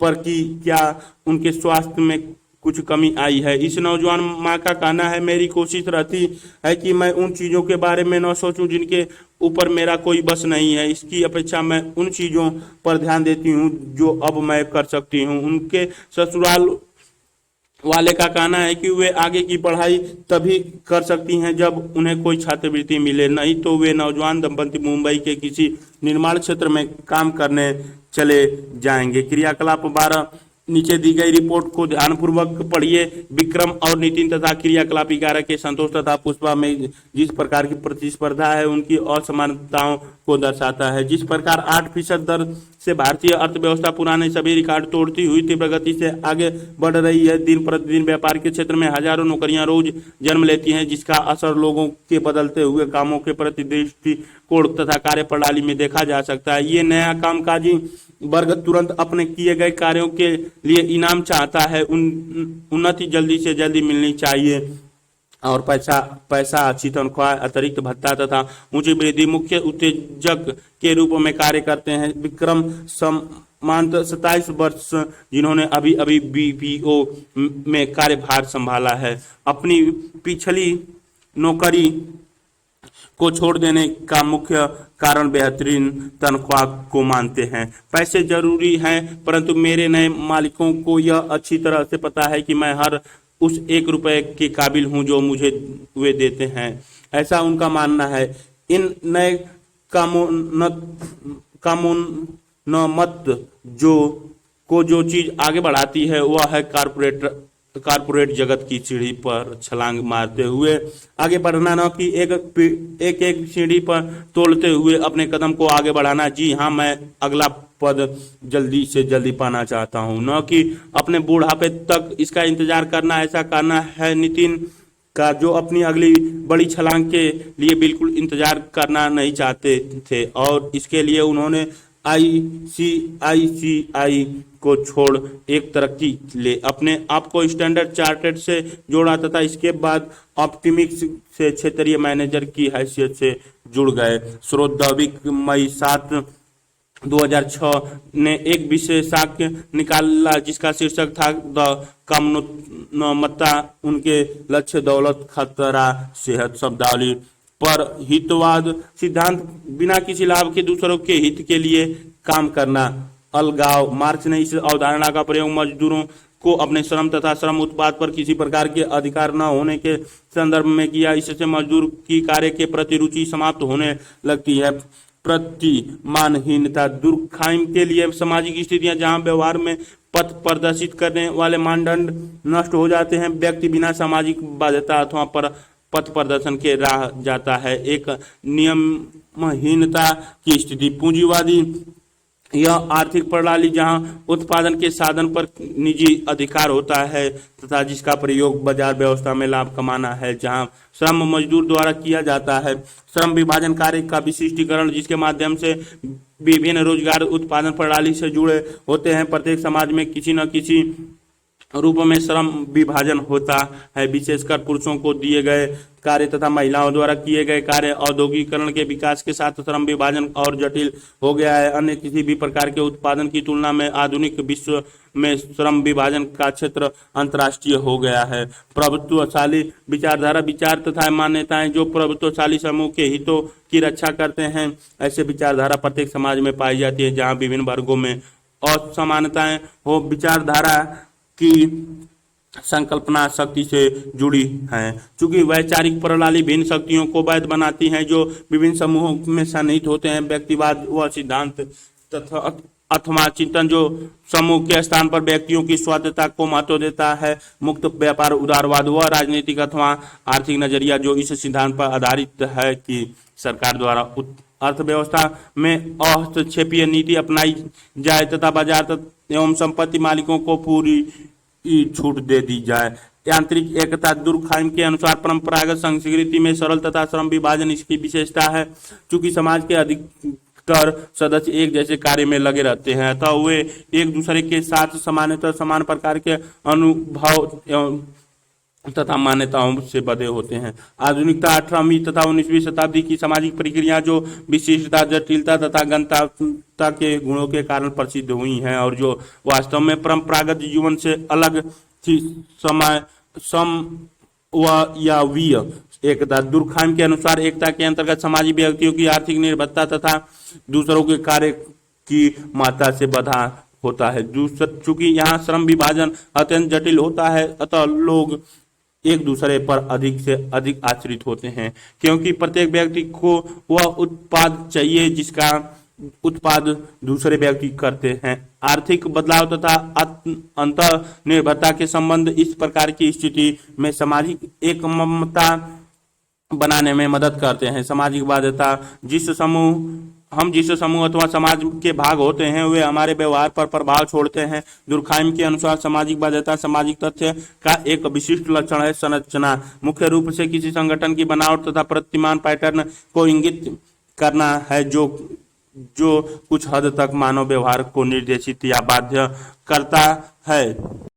पर कि क्या उनके स्वास्थ्य में कुछ कमी आई है, इस नौजवान माँ का कहना है, मेरी कोशिश रहती है कि मैं उन चीज़ों के बारे में न सोचूं जिनके ऊपर मेरा कोई बस नहीं है। इसकी अपेक्षा मैं उन चीज़ों पर ध्यान देती हूँ जो अब मैं कर सकती हूँ। उनके ससुराल वाले का कहना है कि वे आगे की पढ़ाई तभी कर सकती हैं जब उन्हें कोई छात्रवृत्ति मिले, नहीं तो वे नौजवान दंपति मुंबई के किसी निर्माण क्षेत्र में काम करने चले जाएंगे। क्रियाकलाप 12 नीचे दी गई रिपोर्ट को ध्यानपूर्वक पढ़िए। विक्रम और नितिन तथा क्रियाकलाप 11 के संतोष तथा पुष्पा में जिस प्रकार की प्रतिस्पर्धा है उनकी असमानताओं को दर्शाता है। जिस प्रकार 8% दर से भारतीय अर्थव्यवस्था पुराने सभी रिकॉर्ड तोड़ती हुई तीव्र गति से आगे बढ़ रही है, दिन प्रतिदिन व्यापार के क्षेत्र में हजारों नौकरियां रोज जन्म लेती हैं, जिसका असर लोगों के बदलते हुए कामों के प्रति दृष्टि कोड तथा कार्य प्रणाली में देखा जा सकता है। ये नया कामकाजी वर्ग तुरंत अपने किए गए कार्यों के लिए इनाम चाहता है। उन्नति जल्दी से जल्दी मिलनी चाहिए और पैसा अच्छी तनख्वाह, अतिरिक्त भत्ता तथा ऊंची वृद्धि मुख्य उत्तेजक के रूप में कार्य करते हैं। विक्रम समांत 27 वर्ष जिन्होंने अभी अभी बीपीओ में कार्यभार संभाला है, अपनी पिछली नौकरी को छोड़ देने का मुख्य कारण बेहतरीन तनख्वाह को मानते हैं। पैसे जरूरी हैं, परंतु मेरे नए मालिकों को यह अच्छी तरह से पता है कि मैं हर उस 1 रुपए के काबिल हूं जो मुझे वे देते हैं, ऐसा उनका मानना है। इन नए कामोन्नमत जो चीज आगे बढ़ाती है वह है कारपोरेट जगत की सीढ़ी पर छलांग मारते हुए आगे बढ़ना, न कि एक सीढ़ी पर तोड़ते हुए अपने कदम को आगे बढ़ाना। जी हाँ, मैं अगला पद जल्दी से जल्दी पाना चाहता हूँ, न कि अपने बुढ़ापे तक इसका इंतजार करना। ऐसा करना है नितिन का, जो अपनी अगली बड़ी छलांग के लिए बिल्कुल इंतजार करना नहीं चाहते थे और इसके लिए उन्होंने आईसीआईसीआई को छोड़ एक तरक्की ले अपने आप को स्टैंडर्ड चार्टर्ड से जोड़ा तथा इसके बाद ऑप्टिमिक्स से क्षेत्रीय मैनेजर की हैसियत से जुड़ गए। स्रोतविक मई 7, 2006 ने एक विशेषांक निकाला जिसका शीर्षक था द कामोन्नमता, उनके लक्ष्य, दौलत, खतरा, सेहत। शब्दावली पर हितवाद सिद्धांत, बिना किसी लाभ के दूसरों के हित के लिए काम करना। अलगाव, मार्क्स ने इस अवधारणा का प्रयोग मजदूरों को अपने श्रम तथा श्रम उत्पाद पर किसी प्रकार के अधिकार न होने के संदर्भ में किया। इससे मजदूर की कार्य के प्रति रुचि समाप्त होने लगती है। प्रतिमानहीनता, दुर्खाइम के लिए सामाजिक स्थितियां जहां व्यवहार में पथ प्रदर्शित करने वाले मानदंड नष्ट हो जाते हैं, व्यक्ति बिना सामाजिक बाध्यता अथवा पथ प्रदर्शन के राह जाता है। एक नियमहीनता की स्थिति, पूंजीवादी यह आर्थिक प्रणाली जहां उत्पादन के साधन पर निजी अधिकार होता है तथा जिसका प्रयोग बाजार व्यवस्था में लाभ कमाना है, जहां श्रम मजदूर द्वारा किया जाता है। श्रम विभाजन कार्य का विशिष्टीकरण, जिसके माध्यम से विभिन्न रोजगार उत्पादन प्रणाली से जुड़े होते हैं। प्रत्येक समाज में किसी न किसी रूप में श्रम विभाजन होता है, विशेषकर पुरुषों को दिए गए कार्य तथा महिलाओं द्वारा किए गए कार्य। औद्योगिकरण के विकास के साथ श्रम विभाजन और जटिल हो गया है। अन्य किसी भी प्रकार के उत्पादन की तुलना में आधुनिक विश्व में श्रम विभाजन का क्षेत्र अंतर्राष्ट्रीय हो गया है। प्रभुत्वशाली विचारधारा, विचार तथा मान्यताएं जो प्रभुत्वशाली समूह के हितों की रक्षा करते हैं, ऐसे विचारधारा प्रत्येक समाज में पाई जाती है जहाँ विभिन्न वर्गों में असमानताएं हो। विचारधारा की संकल्पना शक्ति से जुड़ी है, चूंकि वैचारिक प्रणाली भिन्न शक्तियों को वैध बनाती है जो विभिन्न समूहों में सन्निहित होते हैं। व्यक्तिवाद वह सिद्धांत तथा अथवा चिंतन जो समूह के स्थान पर व्यक्तियों की स्वायत्तता को महत्व देता है। मुक्त व्यापार उदारवाद वह राजनीतिक अथवा आर्थिक नजरिया जो इस सिद्धांत पर आधारित है कि सरकार द्वारा अर्थव्यवस्था में हस्तक्षेपीय नीति अपनाई जाए तथा बाजार एवं संपत्ति मालिकों को पूरी छूट दे दी जाए। यांत्रिक एकता, दुर्खाइम के अनुसार परंपरागत संस्कृति में सरल तथा श्रम विभाजन इसकी विशेषता है। चूंकि समाज के अधिकतर सदस्य एक जैसे कार्य में लगे रहते हैं अतः वे एक दूसरे के साथ सामान्यतः समान प्रकार के अनुभव एवं तथा मान्यताओं से बधे होते हैं। आधुनिकता 18वीं तथा 19वीं शताब्दी की सामाजिक प्रक्रिया जो विशिष्टता, जटिलता तथा गंतव्यता के गुणों के कारण प्रसिद्ध हुई हैं और जो वास्तव में परंपरागत जीवन से अलग थी। समव्ययवीय एकता, दुर्खाइम के अनुसार एकता के अंतर्गत समाजी व्यक्तियों की आर्थिक निर्भरता तथा दूसरों के कार्य की मात्रा से बधा होता है। चूंकि यहाँ श्रम विभाजन अत्यंत जटिल होता है अतः लोग एक दूसरे पर अधिक से अधिक आश्रित होते हैं, क्योंकि प्रत्येक व्यक्ति को वह उत्पाद चाहिए जिसका उत्पाद दूसरे व्यक्ति करते हैं। आर्थिक बदलाव तथा अंतर निर्भरता के संबंध इस प्रकार की स्थिति में सामाजिक एकमता बनाने में मदद करते हैं। सामाजिक बाध्यता, हम जिस समूह अथवा समाज के भाग होते हैं वे हमारे व्यवहार पर प्रभाव छोड़ते हैं। दुर्खाइम के अनुसार सामाजिक बाध्यता सामाजिक तथ्य का एक विशिष्ट लक्षण है। संरचना, मुख्य रूप से किसी संगठन की बनावट तथा प्रतिमान पैटर्न को इंगित करना है जो जो कुछ हद तक मानव व्यवहार को निर्देशित या बाध्य करता है।